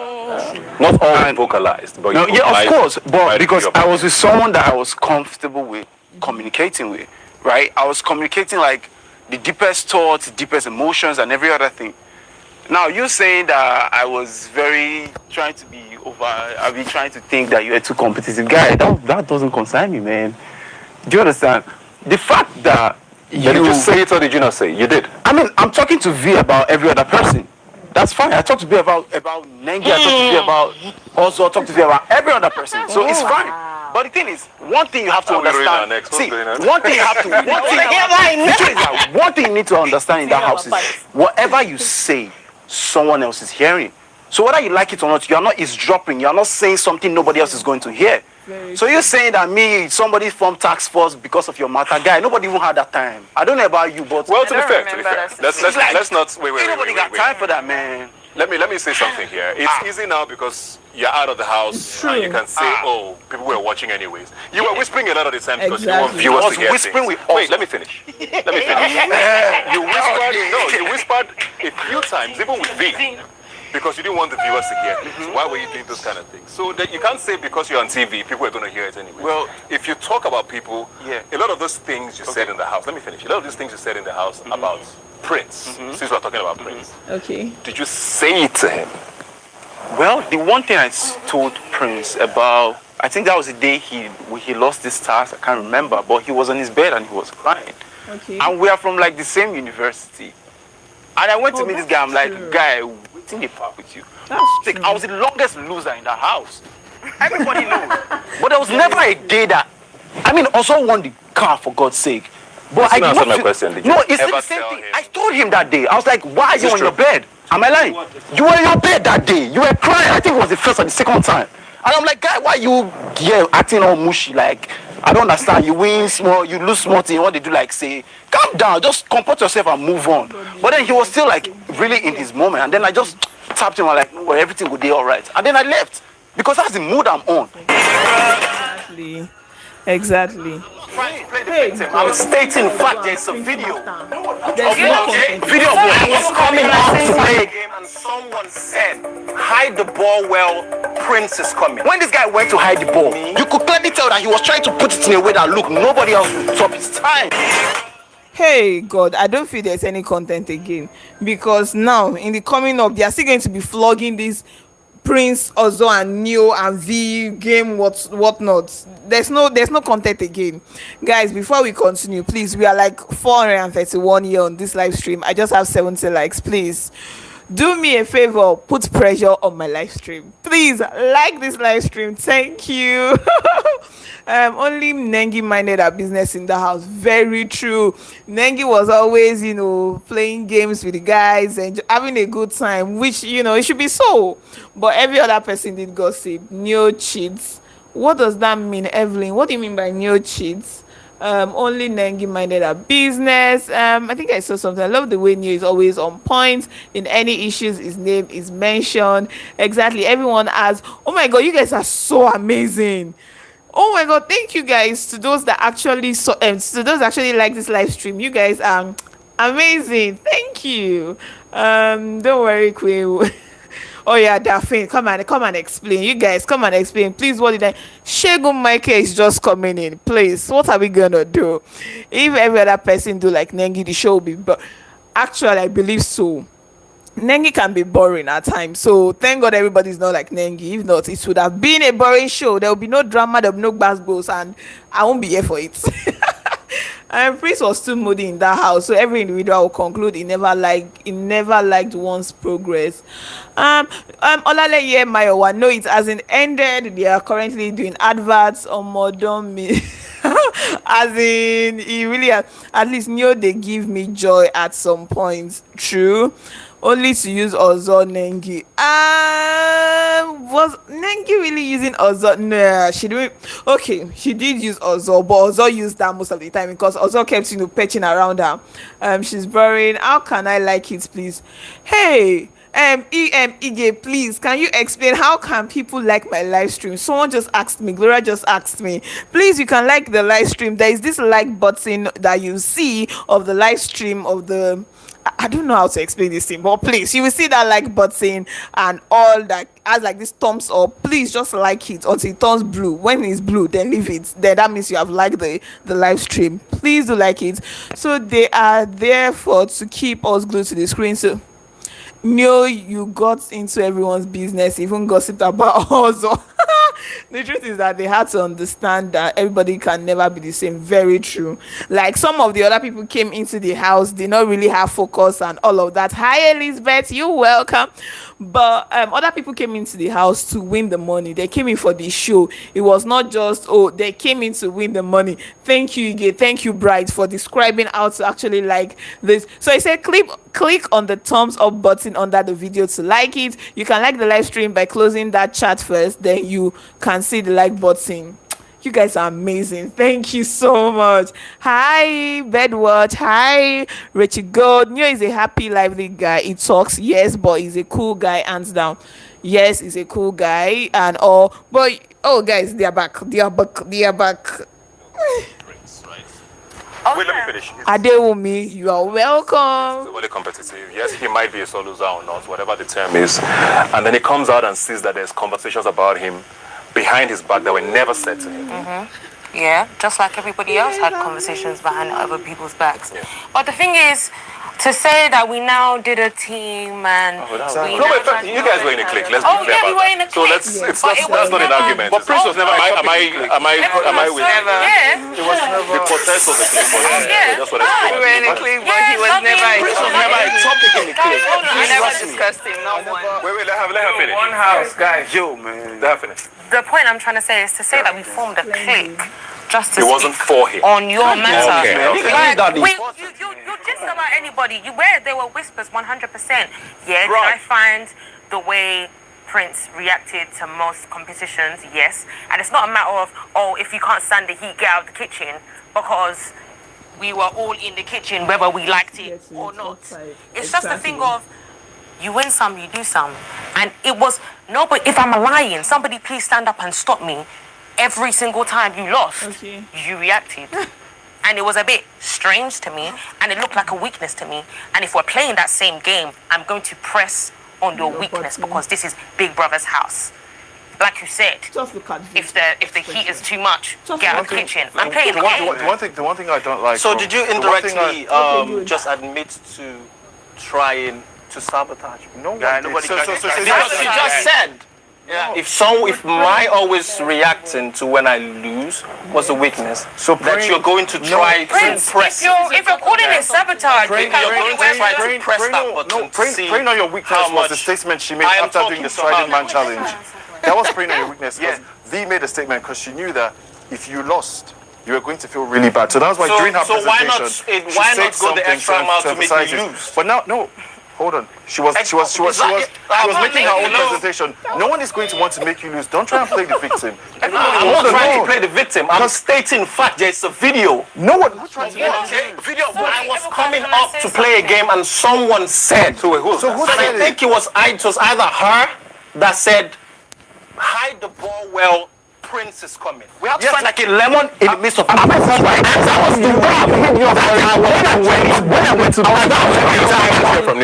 Speaker 2: Not all vocalized, but
Speaker 11: no, yeah, of course. But because I was with someone that I was comfortable with communicating with, right? I was communicating like the deepest thoughts, the deepest emotions, and every other thing. Now you saying that I was very trying to be over. I've been trying to think that you're too competitive, guy. That doesn't concern me, man. Do you understand? The fact that
Speaker 2: did you say it or did you not say it? You did.
Speaker 11: I mean, I'm talking to Vee about every other person. That's fine. I talked to Vee about Nengi. I talked to Vee about Ozo. I talked to Vee about every other person. So it's fine. But the thing is, one thing you have to understand. See, one thing you have to. One thing you need to understand in that house is whatever you say, someone else is hearing. So whether you like it or not, you are not eavesdropping. You are not saying something nobody else is going to hear. So you're saying that somebody from task force because of your matter, guy? Nobody even had that time. I don't know about you, but
Speaker 2: well, to be fair, let's not wait.
Speaker 11: Nobody got time for that, man.
Speaker 2: Let me say something here. It's easy now because you're out of the house and you can say, oh, people were watching anyways. You were whispering a lot of the time because you want viewers to hear things. Wait, let me finish. You whispered a few times, even with Vee, because you didn't want the viewers to hear things. So why were you doing those kind of things? So that you can't say because you're on TV, people are going to hear it anyway.
Speaker 11: Well,
Speaker 2: if you talk about people, a lot of those things you said in the house, let me finish. A lot of these things you said in the house about Prince, since we're talking about Prince.
Speaker 1: Okay.
Speaker 2: Did you say it to him?
Speaker 11: Well, the one thing I told Prince about, I think that was the day he lost this task, I can't remember, but he was on his bed and he was crying.
Speaker 1: Okay.
Speaker 11: And we are from like the same university. And I went to meet this guy, I'm like, guy, what's in the park with you? I was the longest loser in the house. Everybody knows. But there was never a day that, I mean, also won the car for God's sake. But I
Speaker 2: answered my question. Did you
Speaker 11: it's the same thing. I told him that day. I was like, why are you on your bed? Am I lying? You were on your bed that day. You were crying. I think it was the first or the second time. And I'm like, guy, why you acting all mushy? Like, I don't understand. You win small, you lose small thing. What they do, like, say, calm down, just comport yourself and move on. But then he was still like really in his moment. And then I just tapped him and like, well, everything will be all right. And then I left because that's the mood I'm on.
Speaker 1: Exactly.
Speaker 8: I'm stating fact, there's a video.
Speaker 1: Video
Speaker 8: of I was coming out to play a game and someone said, hide the ball well, Prince is coming. When this guy went to hide the ball, you could clearly tell that he was trying to put it in a way that, look, nobody else will stop his time.
Speaker 1: Hey God, I don't feel there's any content again, because now in the coming up they are still going to be flogging this Prince, Ozo and Neo and Vee game whatnot. There's no content again, guys. Before we continue, please, we are like 431 here on this live stream. I just have 70 likes. Please do me a favor, put pressure on my live stream. Please like this live stream. Thank you. Only Nengi minded her business in the house. Very true. Nengi was always, playing games with the guys and having a good time, which, it should be so. But every other person did gossip. Neo cheats. What does that mean, Evelyn? What do you mean by Neo cheats? Only Nengi minded her business. I think I saw something. I love the way Neo is always on point. In any issues, his name is mentioned. Exactly. Everyone has, oh my God, you guys are so amazing. Oh my God, thank you guys to those that actually to those actually like this live stream. You guys are amazing. Thank you. Don't worry, Queen. Oh yeah, Daphne, come and explain. You guys, come and explain. Please, what did I... Shegun Michael is just coming in. Please, what are we gonna do? If every other person do like Nengi, the show will be... But actually, I believe so. Nengi can be boring at times. So, thank God everybody's not like Nengi. If not, it would have been a boring show. There will be no drama, there will be no basketballs, and I won't be here for it. And Prince was too moody in that house, so every individual will conclude he never liked one's progress. Olaleye Mayowa, no, it hasn't ended. They are currently doing adverts on Modern Me. As in, he really at least knew they give me joy at some point. True. Only to use Ozo Nengi. Was Nengi really using Ozo? Nah, she didn't. Okay, she did use Ozo, but Ozo used that most of the time because Ozo kept patching around her. She's boring. How can I like it, please? Hey, Ige, please, can you explain how can people like my live stream? Someone just asked me, Gloria just asked me. Please, you can like the live stream. There is this like button that you see of the live stream of the... I don't know how to explain this thing, but please, you will see that like button and all that has like this thumbs up. Please just like it until it turns blue. When it's blue, then leave it. Then that means you have liked the live stream. Please do like it. So they are there to keep us glued to the screen. So Neo, you got into everyone's business, even gossiped about also. The truth is that they had to understand that everybody can never be the same. Very true. Like some of the other people came into the house, did not really have focus and all of that. Hi Elizabeth, you're welcome. But other people came into the house to win the money. They came in for the show. It was not just, they came in to win the money. Thank you, Ige. Thank you, Bright, for describing how to actually like this. So I said click on the thumbs up button under the video to like it. You can like the live stream by closing that chat first, then you can see the like button. You guys are amazing. Thank you so much. Hi, Bedwatch. Hi, Richie Gold. Neo is a happy, lively guy. He talks, yes, but he's a cool guy, hands down. Yes, he's a cool guy and all. But, guys, they are back. They are back.
Speaker 2: Wait, let me finish.
Speaker 1: Adewumi, you are welcome.
Speaker 2: It's really competitive. Yes, he might be a solo loser or not, whatever the term is. And then he comes out and sees that there's conversations about him behind his back that were never said to him.
Speaker 6: Mm-hmm. Yeah, just like everybody else had conversations behind other people's backs. Yeah. But the thing is, to say that we now did a team and
Speaker 2: you guys were in a clique. Let's be clear
Speaker 6: we
Speaker 2: about
Speaker 6: were in a clique.
Speaker 2: That's not an argument.
Speaker 11: But Prince was never. Am I with?
Speaker 6: Yeah.
Speaker 2: It was never. The protest was a clique. That's what
Speaker 7: we were in a clique, but he was never.
Speaker 11: Prince was never a topic in the clique.
Speaker 7: I never discussed him. Not one.
Speaker 2: Wait. Let her finish.
Speaker 8: One house, guys.
Speaker 11: Yo, man.
Speaker 2: Let her finish.
Speaker 6: The point I'm trying to say is to say that we formed a clique just to
Speaker 2: it wasn't for him.
Speaker 6: On your matter.
Speaker 2: Okay.
Speaker 6: You just about anybody. There were whispers 100%. Yeah, did I find the way Prince reacted to most competitions? Yes. And it's not a matter of, if you can't stand the heat, get out of the kitchen, because we were all in the kitchen whether we liked it or not. It's just a thing of, you win some, you do some. And it was, no, but if I'm lying, somebody please stand up and stop me. Every single time you lost, you reacted. And it was a bit strange to me, and it looked like a weakness to me. And if we're playing that same game, I'm going to press on your weakness because this is Big Brother's house. Like you said,
Speaker 1: just look at
Speaker 6: if the heat is too much, get out of the kitchen. I'm playing the game.
Speaker 9: The one thing I don't like.
Speaker 8: So did you indirectly just admit to trying to sabotage?
Speaker 9: No,
Speaker 8: nobody.
Speaker 11: Because he just said
Speaker 8: Yeah, if my always reacting to when I lose was a weakness, so that you're going to try to press.
Speaker 6: If you're calling it sabotage,
Speaker 8: you're going to try to press that button to see
Speaker 9: praying on your weakness was the statement she made after doing the Striding Man challenge. That was praying on your weakness. Yes. Vee made a statement because she knew that if you lost, you were going to feel really bad. So that's why during her presentation,
Speaker 8: why not go the extra mile to make me lose?
Speaker 9: But now, no. Hold on. She was making her own presentation. No one is going to want to make you lose. Don't try and play the victim.
Speaker 8: I'm not trying to play the victim. I'm stating fact. There's a video.
Speaker 9: No one. Who tried to
Speaker 8: video? I was coming up to play a game and someone said.
Speaker 9: So who said
Speaker 8: I think it was either her that said, hide the ball well. Prince is coming. We have to find like a lemon in the midst of apples, right? That was the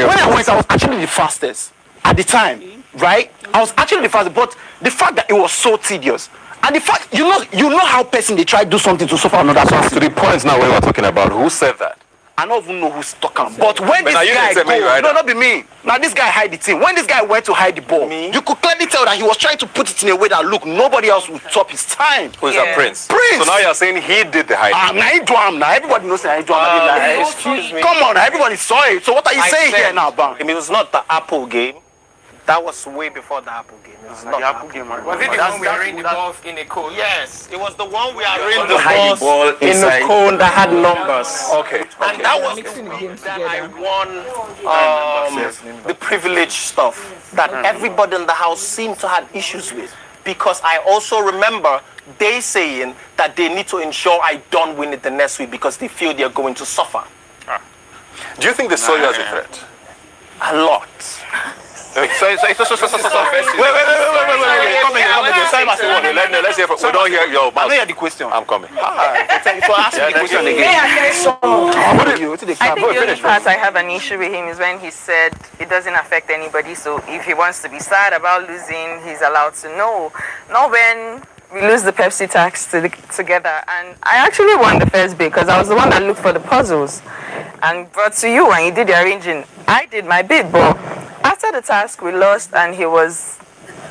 Speaker 11: When I went, I was actually the fastest at the time, right? I was actually the fastest, but the fact that it was so tedious, and the fact you know how person they try to do something to suffer another person.
Speaker 2: To the point now we were talking about, who said that?
Speaker 11: I don't even know who's talking. But when this guy no, not be me. Now this guy hide the thing. When this guy went to hide the ball, you could clearly tell that he was trying to put it in a way that look nobody else would stop his time.
Speaker 2: Who is that? Prince.
Speaker 11: Prince.
Speaker 2: So now you're saying he did the hiding.
Speaker 11: Now he do him now. Everybody knows that he do him.
Speaker 8: Excuse me.
Speaker 11: Come on, everybody saw it. So what are you saying here now, Bang?
Speaker 8: It was not the Apple game. That was way before the Apple game. It was not the Apple game.
Speaker 3: Was it the one we arranged the balls in a cone?
Speaker 8: Yes, it was the one we arranged the balls in a cone that had numbers.
Speaker 2: Okay.
Speaker 8: And that was that I won the privilege stuff that everybody in the house seemed to have issues with. Because I also remember they saying that they need to ensure I don't win it the next week because they feel they're going to suffer.
Speaker 2: Do you think they saw you as a threat?
Speaker 8: A lot.
Speaker 2: Wait. Let's hear from. We don't hear your mouth.
Speaker 11: I hear the question.
Speaker 2: I'm coming.
Speaker 11: So ask me the question again.
Speaker 7: I think the only part I have an issue with him is when he said it doesn't affect anybody. So if he wants to be sad about losing, he's allowed to know. Not when we lose the Pepsi tax together. And I actually won the first bit because I was the one that looked for the puzzles and brought to you and you did the arranging. I did my bit, but after the task we lost and he was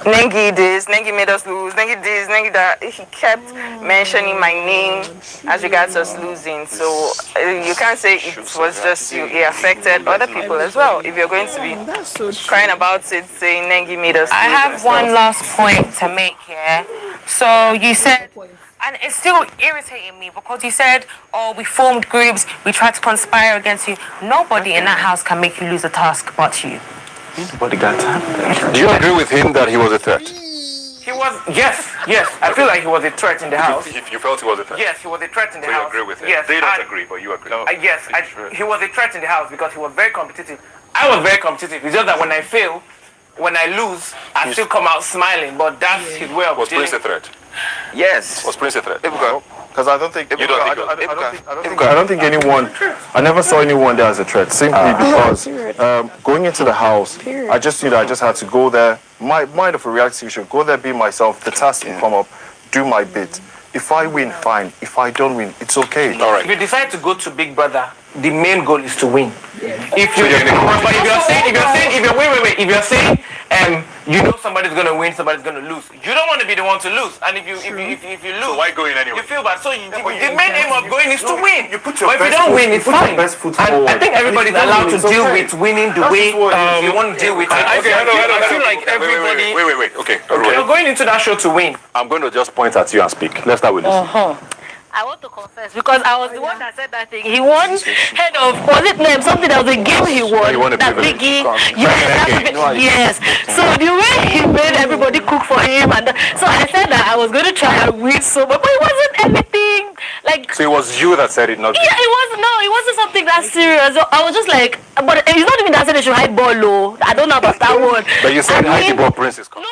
Speaker 7: Nengi this, Nengi made us lose, Nengi this, Nengi that. He kept mentioning my name as regards us losing. So you can't say it was just you. It affected other people as well. If you're going to be crying about it, saying Nengi made us lose.
Speaker 6: I have one last point to make here. So you said, and it's still irritating me because you said, oh, we formed groups, we tried to conspire against you. Nobody in that house can make you lose a task but you.
Speaker 11: Nobody got time.
Speaker 2: Do you agree with him that he was a threat?
Speaker 3: He was, yes. I feel like he was a threat in the house.
Speaker 2: You felt he was a threat?
Speaker 3: Yes, he was a threat in the
Speaker 2: so
Speaker 3: house.
Speaker 2: You agree with him?
Speaker 3: Yes.
Speaker 2: They don't agree, but you agree.
Speaker 3: Yes, he was a threat in the house because he was very competitive. I was very competitive. It's just that when I fail, when I lose, I still come out smiling, but that's his way of dealing.
Speaker 2: Was Prince a threat?
Speaker 11: Yes.
Speaker 2: Was Prince a threat?
Speaker 9: Because I don't think
Speaker 2: you don't think
Speaker 9: I don't think anyone. I never saw anyone there as a threat. Simply because going into the house, I just knew that I just had to go there. Mind of a reality show. Go there, be myself. The task will come up. Do my bit. If I win, fine. If I don't win, it's okay.
Speaker 2: All right.
Speaker 3: If you decide to go to Big Brother, the main goal is to win. If you're saying you know somebody's gonna win, somebody's gonna lose. You don't want to be the one to lose. And if you lose,
Speaker 2: so why go in anyway?
Speaker 3: You feel bad. So the main aim of going is to win.
Speaker 9: But
Speaker 3: if you don't win, it's fine. And I think everybody's allowed to deal with winning the way you want to deal with it. I feel like everybody.
Speaker 2: Wait. Okay.
Speaker 3: You're going into that show to win.
Speaker 2: I'm going to just point at you and speak. Let's start with this.
Speaker 5: I want to confess because I was the one that said that thing. He won head of, was it named something that was a game he won?
Speaker 2: He won a
Speaker 5: that
Speaker 2: privilege.
Speaker 5: Biggie. Yes. So the way he made everybody cook for him, and so I said that I was going to try and win so much, but it wasn't anything like.
Speaker 2: So it was you that said it, not.
Speaker 5: Yeah, it wasn't. No, it wasn't something that serious. I was just like, but it's not even that said they should hide ball low. I don't know about that one.
Speaker 2: But you said hide the ball, Prince is coming.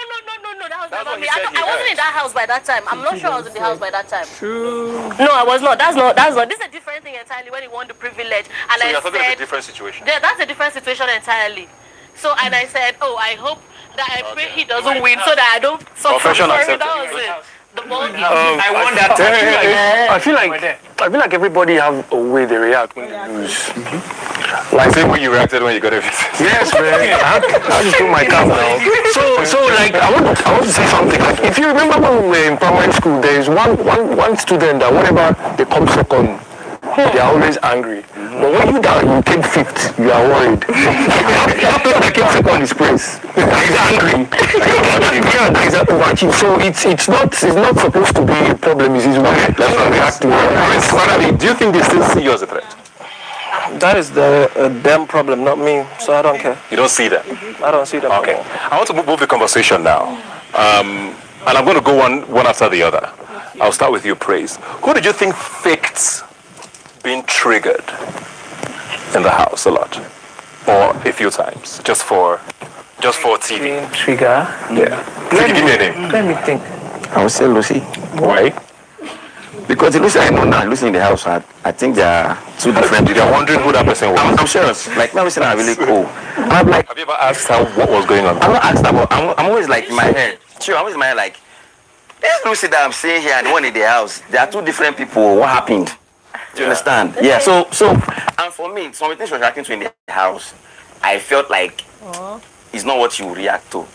Speaker 5: No, that was never me. I wasn't in that house by that time. I'm not sure I was in the house by that time.
Speaker 2: True.
Speaker 5: No, I was not. That's not. This is a different thing entirely when he won the privilege. And
Speaker 2: so
Speaker 5: I
Speaker 2: you're talking about
Speaker 5: said,
Speaker 2: a different situation.
Speaker 5: Yeah, that's a different situation entirely. So, and I said, oh, I hope that I pray he doesn't win so that I don't suffer.
Speaker 2: Professional
Speaker 5: That
Speaker 2: acceptance.
Speaker 5: was it. The ball game.
Speaker 3: I won that.
Speaker 12: I feel like everybody have a way they react when they lose.
Speaker 2: Like same way you reacted when you got a visit.
Speaker 12: Yes, man. I just do my cap now. So like I want to say something. Like if you remember when we were in primary school, there is one student that whenever they come second, they are always angry. But when you came fifth, you are worried. That person that came second is Prince. He's angry. He's overachieved. So it's not supposed to be a problem. It's his way. That's what we have to.
Speaker 2: Finally, do you think they still see you as a threat?
Speaker 8: That is them problem, not me. So I don't care.
Speaker 2: You don't see them?
Speaker 8: I don't see them.
Speaker 2: Okay. I want to move the conversation now. And I'm going to go one after the other. I'll start with you, Praise. Who did you think faked being triggered in the house a lot? Or a few times? Just for TV?
Speaker 8: Being trigger?
Speaker 2: Yeah. Give me a name.
Speaker 12: Let me think. I would say Lucy.
Speaker 2: Why?
Speaker 12: Because Lucy, I know now, Lucy in the house, I think they are two different.
Speaker 2: You're wondering who that person was?
Speaker 12: I'm serious. Like, now Lucy are really cool. I'm like,
Speaker 2: have you ever asked her what was going on?
Speaker 12: I'm not asked her, but I'm always like in my head. Sure, I'm always in my head like, this Lucy that I'm seeing here and the one in the house, they are two different people. What happened? Do you understand? Yeah. So, and for me, some things was reacting to in the house, I felt like it's not what you react to.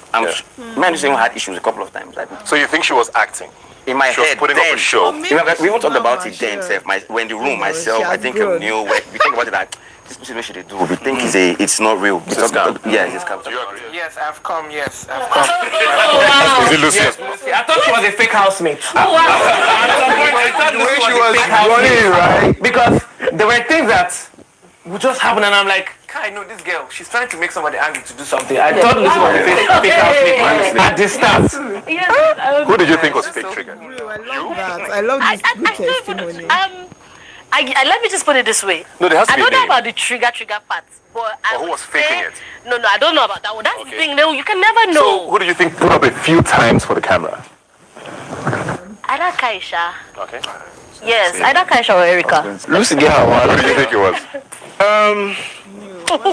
Speaker 12: Man, even had issues a couple of times.
Speaker 2: So you think she was acting?
Speaker 12: In my head,
Speaker 2: putting up a show.
Speaker 12: We even talked about it then. When the room, myself, I think Neo, we think about it like this is what should they do. We think it's not real. It's a scam. Yeah, it's a scam.
Speaker 3: Yes, I've come. Yes, I've come.
Speaker 2: Is it Lucy?
Speaker 8: Yes, Lucy. I thought she was a fake housemate.
Speaker 12: The way she was running, right?
Speaker 8: Because there were things that would just happen, and I'm like, I know this girl. She's trying to make somebody angry to do something. I thought Lucy was a fake housemate at the start.
Speaker 2: Who did you think was fake triggered?
Speaker 1: I love that. I love this good testimony.
Speaker 5: Let me just put it this way.
Speaker 2: No, there has to
Speaker 5: I
Speaker 2: be a
Speaker 5: don't know
Speaker 2: name.
Speaker 5: about the trigger part, but
Speaker 2: who was faking it?
Speaker 5: No, I don't know about that one. That's the thing. No, you can never know.
Speaker 2: So who do you think put up a few times for the camera?
Speaker 5: Either Kaisha.
Speaker 2: Okay.
Speaker 5: Yes, either Kaisha or Erica.
Speaker 12: Lucy get her one.
Speaker 2: Who do you think it was?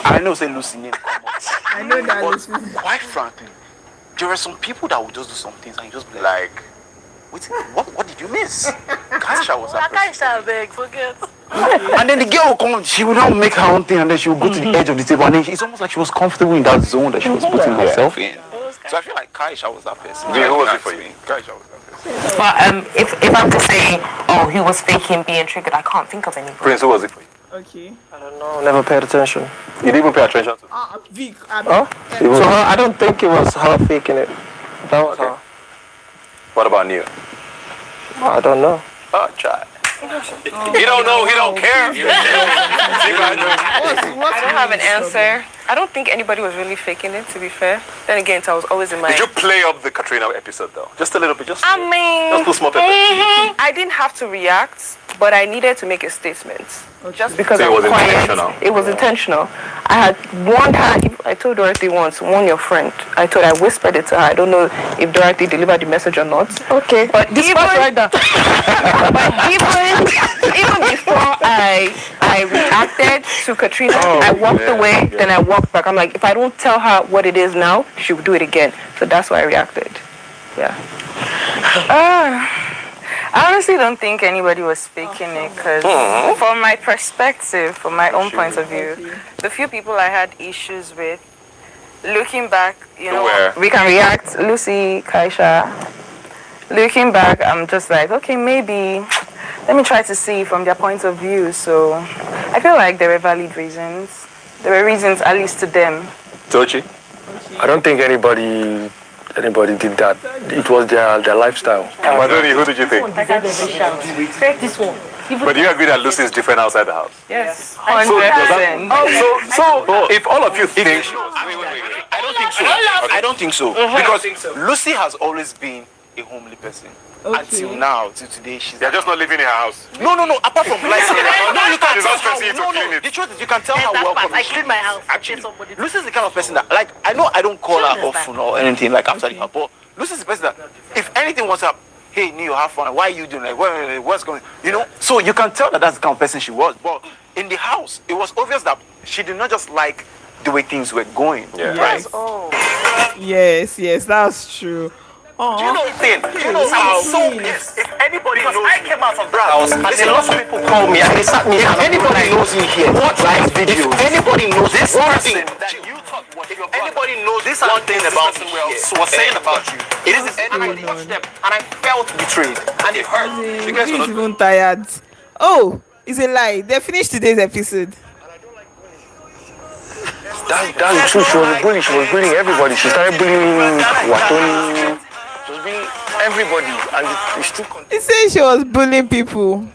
Speaker 11: I know say Lucy name come out.
Speaker 1: I know that.
Speaker 11: But quite frankly, there are some people that will just do some things and you just be like, wait, what did you miss? Kaisha was that person.
Speaker 5: Kaisha, beg, forget.
Speaker 12: And then the girl will come, she will now make her own thing and then she will go to the edge of the table and then it's almost like she was comfortable in that zone that she was putting herself in.
Speaker 11: So I feel like Kaisha was that person.
Speaker 2: Who was it for you?
Speaker 11: Kaisha was that person.
Speaker 6: But if I'm to say, oh, he was faking being triggered, I can't think of anything.
Speaker 2: Prince, who was it for you?
Speaker 1: Okay.
Speaker 8: I don't know. Never paid attention.
Speaker 2: You didn't even pay attention to
Speaker 1: Vic.
Speaker 8: So I don't think it was her faking it. That was her.
Speaker 2: What about Neo?
Speaker 8: I don't know.
Speaker 2: Oh, child. He don't know, he don't care.
Speaker 7: I don't have an answer. I don't think anybody was really faking it, to be fair. Then again, I was always in my...
Speaker 2: Did you play up the Katrina episode though? Just a little bit, just
Speaker 7: I mean...
Speaker 2: Just two small pepper.
Speaker 7: I didn't have to react, but I needed to make a statement. Just because
Speaker 2: So
Speaker 7: I
Speaker 2: it was
Speaker 7: quiet.
Speaker 2: intentional.
Speaker 7: It was intentional. I had warned her. I told Dorothy once, warn your friend. I whispered it to her. I don't know if Dorothy delivered the message or not. Okay. But even right now. But even before I reacted to Katrina, I walked away, then I walked back. I'm like, if I don't tell her what it is now, she will do it again. So that's why I reacted. Yeah. I honestly don't think anybody was faking it because from my perspective, from my own point of view, the few people I had issues with, looking back, you know, we can react, Lucy, Kaisha, looking back, I'm just like, okay, maybe, let me try to see from their point of view. So I feel like there were valid reasons. There were reasons, at least to them.
Speaker 2: Tochi?
Speaker 12: I don't think anybody did that. It was their lifestyle.
Speaker 2: Madoni, who did you think?
Speaker 5: This one.
Speaker 2: But do you agree that Lucy is different outside the house?
Speaker 7: Yes, 100%.
Speaker 2: So if all of you think...
Speaker 11: Wait. I don't think so. I don't think so. Because Lucy has always been a homely person. Until now, till today,
Speaker 2: They're just not living in her house.
Speaker 11: No. Apart from like, no, you can
Speaker 2: She's
Speaker 11: tell
Speaker 2: not stressing you to
Speaker 11: how.
Speaker 2: clean it.
Speaker 11: The truth is, you can tell how welcome.
Speaker 5: I clean my house.
Speaker 11: Actually, Lucy's the kind of person that, like, I know I don't call her often or anything like after the house, but Lucy's the person that, if anything was up, hey, Neo, have fun. Why are you doing like what's going? You know, so you can tell that that's the kind of person she was. But in the house, it was obvious that she did not just like the way things were going.
Speaker 2: Yeah.
Speaker 1: Yes.
Speaker 11: Right.
Speaker 1: Yes, that's true.
Speaker 8: Do you know the thing? Do you know how so pissed? If anybody knows I came out of that house and a lot of people call me and they sat me down. Anybody knows me here. Watch live videos. If anybody knows this one thing that you talk about, if anybody knows this one thing about me was saying about you, it is anybody touched them and I felt betrayed and it hurt.
Speaker 1: Because he's even tired. Oh, it's a lie. They finished today's episode.
Speaker 12: That's the truth. She was bullying everybody. She started bullying Watoni. She was bullying everybody, and it's too.
Speaker 1: He said she was bullying people.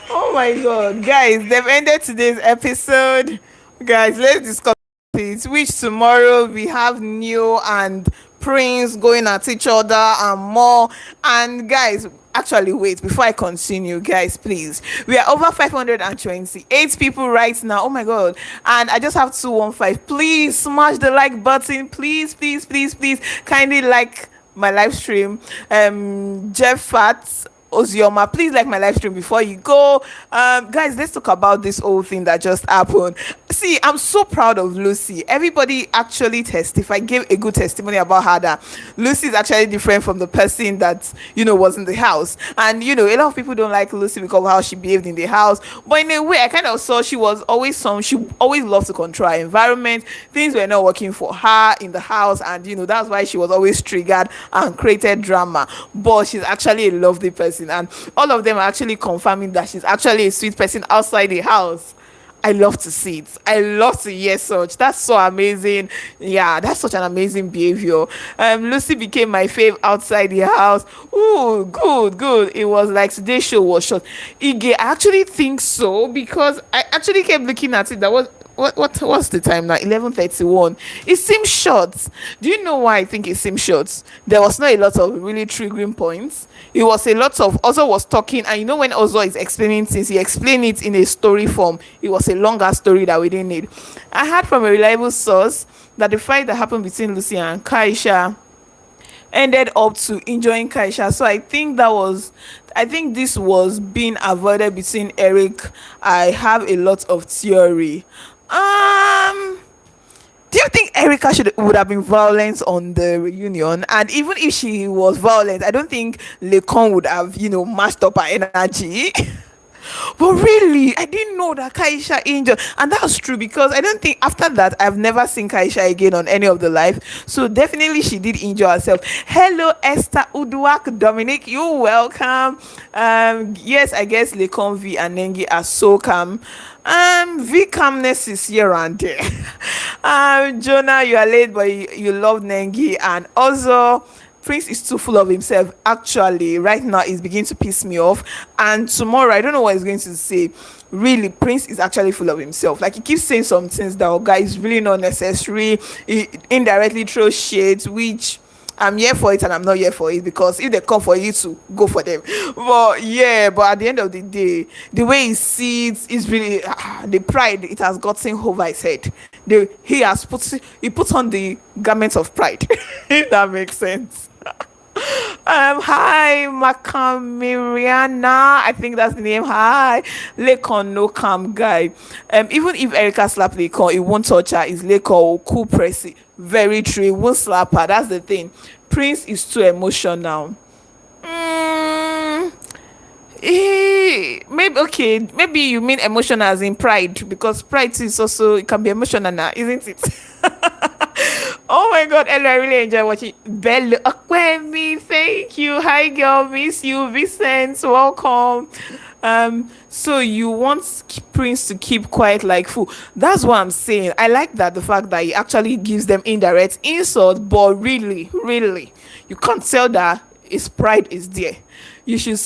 Speaker 1: Oh my God, guys! They've ended today's episode. Guys, let's discuss it. Which tomorrow we have Neo and Prince going at each other and more. And guys, actually wait before I continue, guys, please, we are over 528 people right now. Oh my God. And I just have 215. Please smash the like button, please kindly like my live stream. Jeff Fats Ozioma, please like my live stream before you go. Guys, let's talk about this whole thing that just happened. See, I'm so proud of Lucy. Everybody actually testified, gave a good testimony about her, that Lucy is actually different from the person that, you know, was in the house. And, you know, a lot of people don't like Lucy because of how she behaved in the house. But in a way, I kind of saw she always loved to control her environment. Things were not working for her in the house. And, you know, that's why she was always triggered and created drama. But she's actually a lovely person. And all of them are actually confirming that she's actually a sweet person outside the house. I love to see it. I love to hear such. That's so amazing. Yeah, that's such an amazing behavior. Lucy became my fave outside the house. Ooh, good. It was like today's show was short. Ige, I actually think so, because I actually kept looking at it. That was what's the time now? 11:31. It seems short. Do you know why I think it seems short? There was not a lot of really triggering points. It was a lot of Ozo was talking, and you know when Ozo is explaining things, he explained it in a story form. It was a longer story that we didn't need. I heard from a reliable source that the fight that happened between Lucy and Kaisha ended up to enjoying Kaisha. So I think this was being avoided between Eric. I have a lot of theory. Do you think Erica would have been violent on the reunion? And even if she was violent, I don't think Lekon would have, you know, mashed up her energy. But really, I didn't know that Kaisha injured, and that's true, because I don't think after that I've never seen Kaisha again on any of the live. So definitely she did injure herself. Hello Esther Uduak Dominic, you're welcome. Yes, I guess Lekon, Vee and Nengi are so calm. Vee calmness is here and there. Jonah, you are late, but you love Nengi. And also Prince is too full of himself. Actually, right now it's beginning to piss me off. And tomorrow, I don't know what he's going to say. Really, Prince is actually full of himself. Like, he keeps saying some things that, oh, guys, is really not necessary. He indirectly throws shades, which I'm here for it and I'm not here for it, because if they come for you to go for them. But yeah, but at the end of the day, the way he sees is really the pride. It has gotten over his head. He puts on the garment of pride. If that makes sense. Hi Makamiriana, I think that's the name. Hi Lekon, no calm guy. Even if Erica slap Lekon, it won't touch her. Is Lekon cool pressy? Very true, it won't slap her. That's the thing. Prince is too emotional. Maybe you mean emotional as in pride, because pride is also, it can be emotional now, isn't it? Oh my God, Ella, I really enjoy watching. Bella Aquemi, thank you. Hi girl, miss you. Vincent, welcome. So you want Prince to keep quiet like fool. That's what I'm saying. I like that, the fact that he actually gives them indirect insult, but really, you can't tell that his pride is there. You shouldn't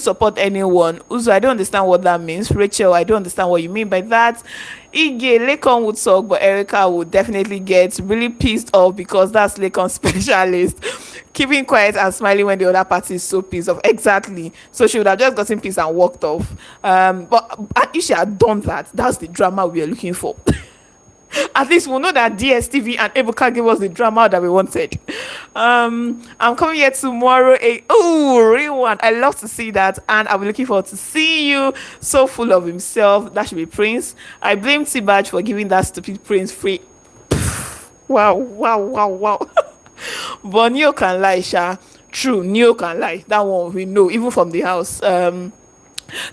Speaker 1: support anyone. Uzo, I don't understand what that means. Rachel, I don't understand what you mean by that. Ige, Lekon would talk, but Erica would definitely get really pissed off, because that's Lekon's specialist. Keeping quiet and smiling when the other party is so pissed off. Exactly. So she would have just gotten pissed and walked off. But if she had done that, that's the drama we are looking for. At least we'll know that DSTV and Ebuka gave us the drama that we wanted. I'm coming here tomorrow. Real one. I love to see that, and I'll be looking forward to see you. So full of himself. That should be Prince. I blame TolaniBaj for giving that stupid Prince free. Wow. But Neo can lie, Sha. True, Neo can lie. That one we know, even from the house.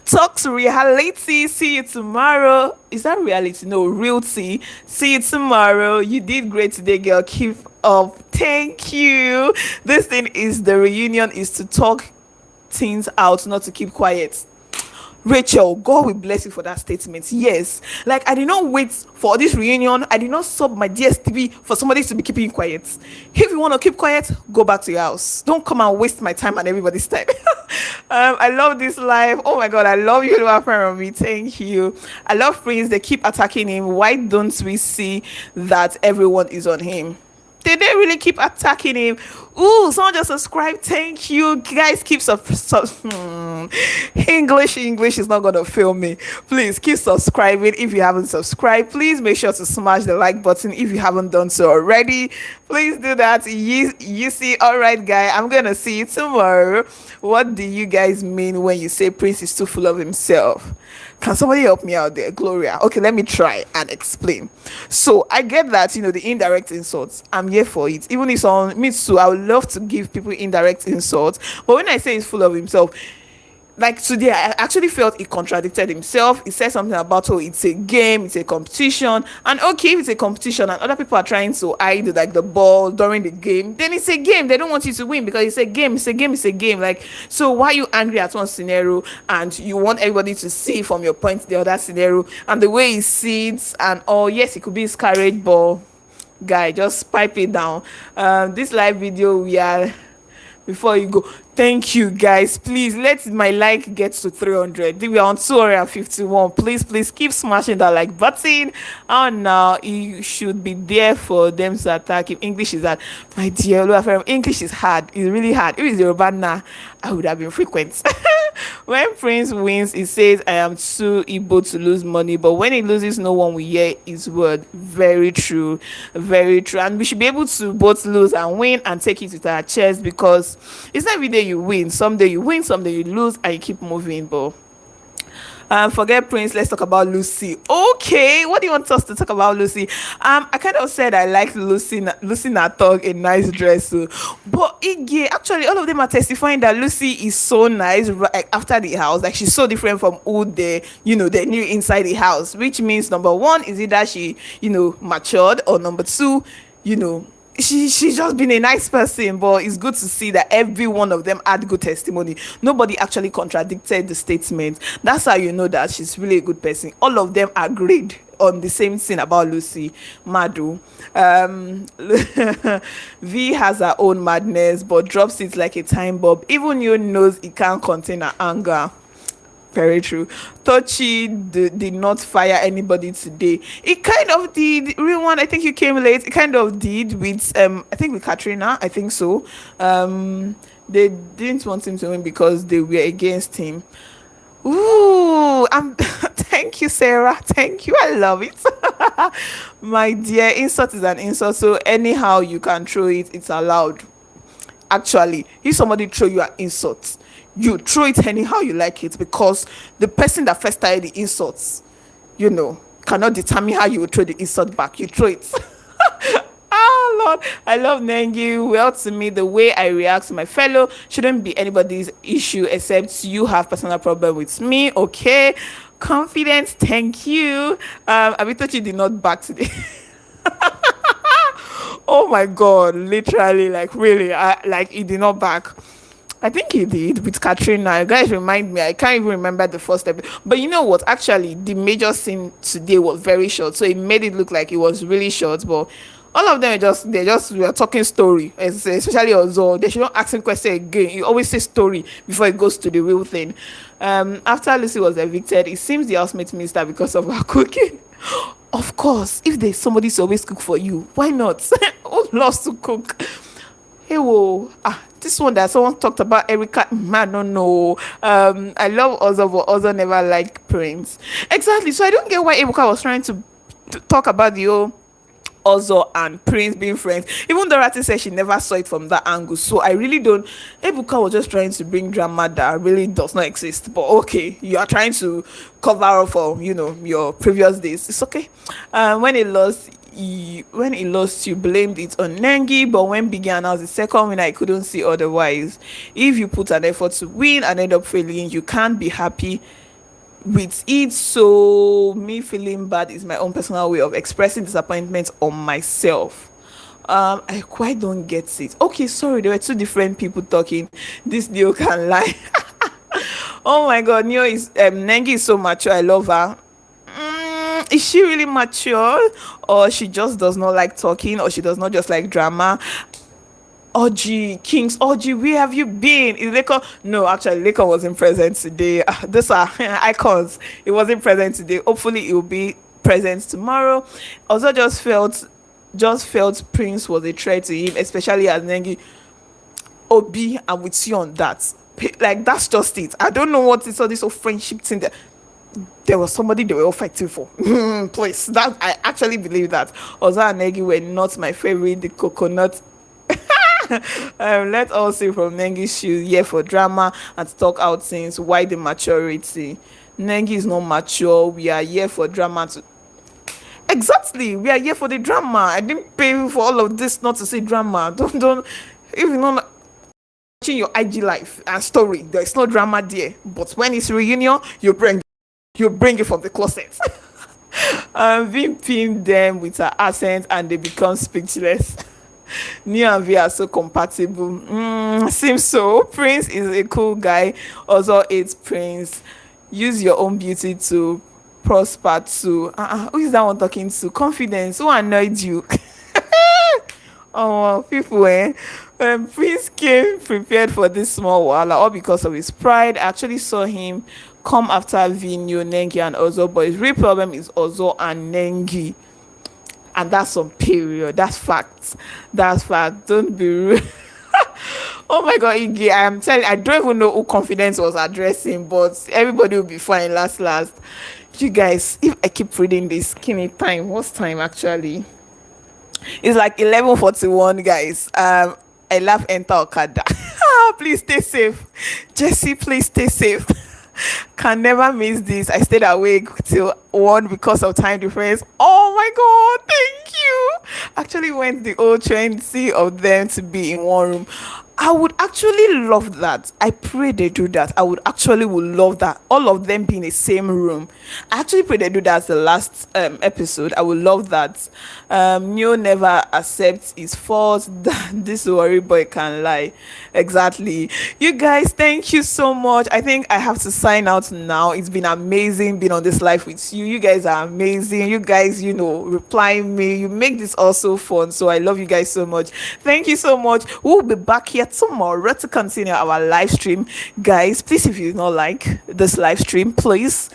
Speaker 1: Talks reality. See you tomorrow. Is that reality? No, realty. See you tomorrow. You did great today, girl. Keep up. Thank you. This thing is the reunion is to talk things out, not to keep quiet. Rachel, God will bless you for that statement. Yes, like I did not wait for this reunion. I did not sub my DSTV for somebody to be keeping quiet. If you want to keep quiet, go back to your house. Don't come and waste my time and everybody's time. I love this live. Oh my God, I love you, from me. Thank you. I love Prince. They keep attacking him. Why don't we see that everyone is on him? Did they really keep attacking him? Ooh, someone just subscribed. Thank you. Guys, keep English is not gonna fail me. Please keep subscribing. If you haven't subscribed, please make sure to smash the like button if you haven't done so already. Please do that. You see, all right, guy, I'm gonna see you tomorrow. What do you guys mean when you say Prince is too full of himself? Can somebody help me out there? Gloria. Okay, let me try and explain. So I get that, the indirect insults. I'm here for it. Even if it's on me too, I would love to give people indirect insults. But when I say he's full of himself, like today, I actually felt he contradicted himself. He said something about, it's a game, it's a competition. And okay, if it's a competition and other people are trying to hide like the ball during the game, then it's a game. They don't want you to win because it's a game, it's a game, it's a game. Like, so why are you angry at one scenario and you want everybody to see from your point the other scenario and the way he sits and yes, it could be his carriage ball. Guy, just pipe it down. This live video, we are... Before you go, thank you guys. Please let my like get to 300. We are on 251. Please keep smashing that like button. Oh no, you should be there for them to attack. If English is hard, my dear English is hard. It's really hard. If it's Yoruba now, I would have been frequent. When Prince wins, he says, I am too able to lose money. But when he loses, no one will hear his word. Very true. Very true. And we should be able to both lose and win and take it with our chest, because it's not every day you win. Someday you win, someday you lose, and you keep moving. But forget Prince, let's talk about Lucy. Okay, what do you want us to talk about, Lucy? I kind of said I like Lucy Natog, a nice dress, but actually all of them are testifying that Lucy is so nice, like after the house, like she's so different from who they knew inside the house, which means number one is either she matured, or number two, she's just been a nice person. But it's good to see that every one of them had good testimony. Nobody actually contradicted the statement. That's how you know that she's really a good person. All of them agreed on the same thing about Lucy. Madu. V has her own madness, but drops it like a time bomb. Even you knows it can't contain her anger. Very true. Tochi did not fire anybody today. It kind of did. Real one, I think you came late. It kind of did with I think with Katrina. I think so. They didn't want him to win because they were against him. Ooh, thank you, Sarah. Thank you. I love it. My dear, insult is an insult. So anyhow you can throw it, it's allowed. Actually, if somebody throw you an insult, you throw it anyhow you like it, because the person that first started the insults, cannot determine how you will throw the insult back. You throw it. Oh Lord, I love Nengi. Well, to me, the way I react to my fellow shouldn't be anybody's issue, except you have personal problem with me. Okay, confidence. Thank you. Abitochi did not back today. Oh my God, literally, like really, he did not back. I think he did with Katrina. You guys remind me. I can't even remember the first step. But you know what? Actually, the major scene today was very short, so it made it look like it was really short. But all of them were talking story, especially Ozo. They should not ask him question again. You always say story before it goes to the real thing. After Lucy was evicted, it seems the housemate minister because of her cooking. Of course, if there's somebody to always cook for you, why not? Who loves to cook? Hey, whoa. This one that someone talked about, Erica, I don't know. I love Ozo, but Ozo never liked Prince. Exactly. So I don't get why Ebuka was trying to talk about the whole Ozo and Prince being friends. Even Dorothy said she never saw it from that angle. So I really don't. Ebuka was just trying to bring drama that really does not exist. But okay, you are trying to cover up for your previous days. It's okay. When he lost, when he lost, you blamed it on Nengi, but when began as the second winner, I couldn't see otherwise. If you put an effort to win and end up failing, you can't be happy with it. So me feeling bad is my own personal way of expressing disappointment on myself. I quite don't get it. Okay, sorry, there were two different people talking. This Neo can lie. Oh my god, Neo is Nengi is so mature. I love her. Is she really mature, or she just does not like talking, or she does not just like drama? Oji, Kings, Oji, where have you been? Is Leko? No, actually, Leko wasn't present today. These are icons. It wasn't present today. Hopefully, it will be present tomorrow. Also, just felt Prince was a threat to him, especially as Nengi. Obi, I'm with you on that. Like, that's just it. I don't know what is all this whole friendship thing. There was somebody they were all fighting for. Please, that I actually believe that. Ozo and Nengi were not my favorite. The coconut. Let's all see from Nengi's shoes. Yeah, for drama and to talk out things. Why the maturity? Nengi is not mature. We are here for drama to. Exactly, we are here for the drama. I didn't pay for all of this not to see drama. Don't. If you know. Watching your IG life and story, there is no drama there. But when it's reunion, you bring it from the closet. Vee pinned them with her accent and they become speechless. Neo and Vee are so compatible. Seems so. Prince is a cool guy. Also hates Prince. Use your own beauty to prosper too. Who is that one talking to? Confidence. Who annoyed you? Oh, people, Prince came prepared for this small wahala, all because of his pride. I actually saw him come after Vee, Neo, Nengi, and Ozo, but his real problem is Ozo and Nengi. And that's on period. That's fact. That's fact. Don't be rude. Oh my god, Iggy, I'm telling you, I don't even know who Confidence was addressing, but everybody will be fine last. You guys, if I keep reading this, give me time. What's time actually? It's like 11:41, guys. I love enter Okada. Please stay safe. Jesse, please stay safe. Can never miss this. I stayed awake till 1 because of time difference. Oh my god, thank you. Actually went the old 20 of them to be in one room. I would actually love that. I pray they do that. I would love that. All of them be in the same room. I actually pray they do that as the last episode. I would love that. Neo never accepts his fault. This worry boy can lie. Exactly. You guys, thank you so much. I think I have to sign out now. It's been amazing being on this live with you. You guys are amazing. You guys, replying me. You make this also fun. So I love you guys so much. Thank you so much. We'll be back here tomorrow to continue our live stream. Guys, please, if you don't like this live stream, please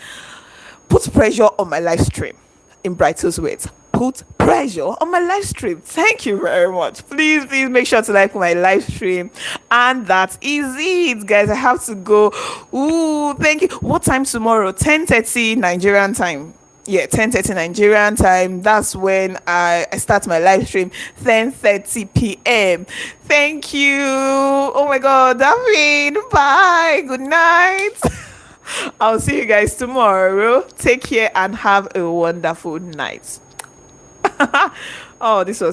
Speaker 1: put pressure on my live stream. In Brighto's words, put pressure on my live stream. Thank you very much. Please make sure to like my live stream. And that is it, guys. I have to go. Thank you. What time tomorrow? 10:30 Nigerian time. Yeah, 10:30 Nigerian time. That's when I start my live stream. 10:30 p.m. Thank you. Oh my god, David. Bye. Good night. I'll see you guys tomorrow. Take care and have a wonderful night. Oh, this was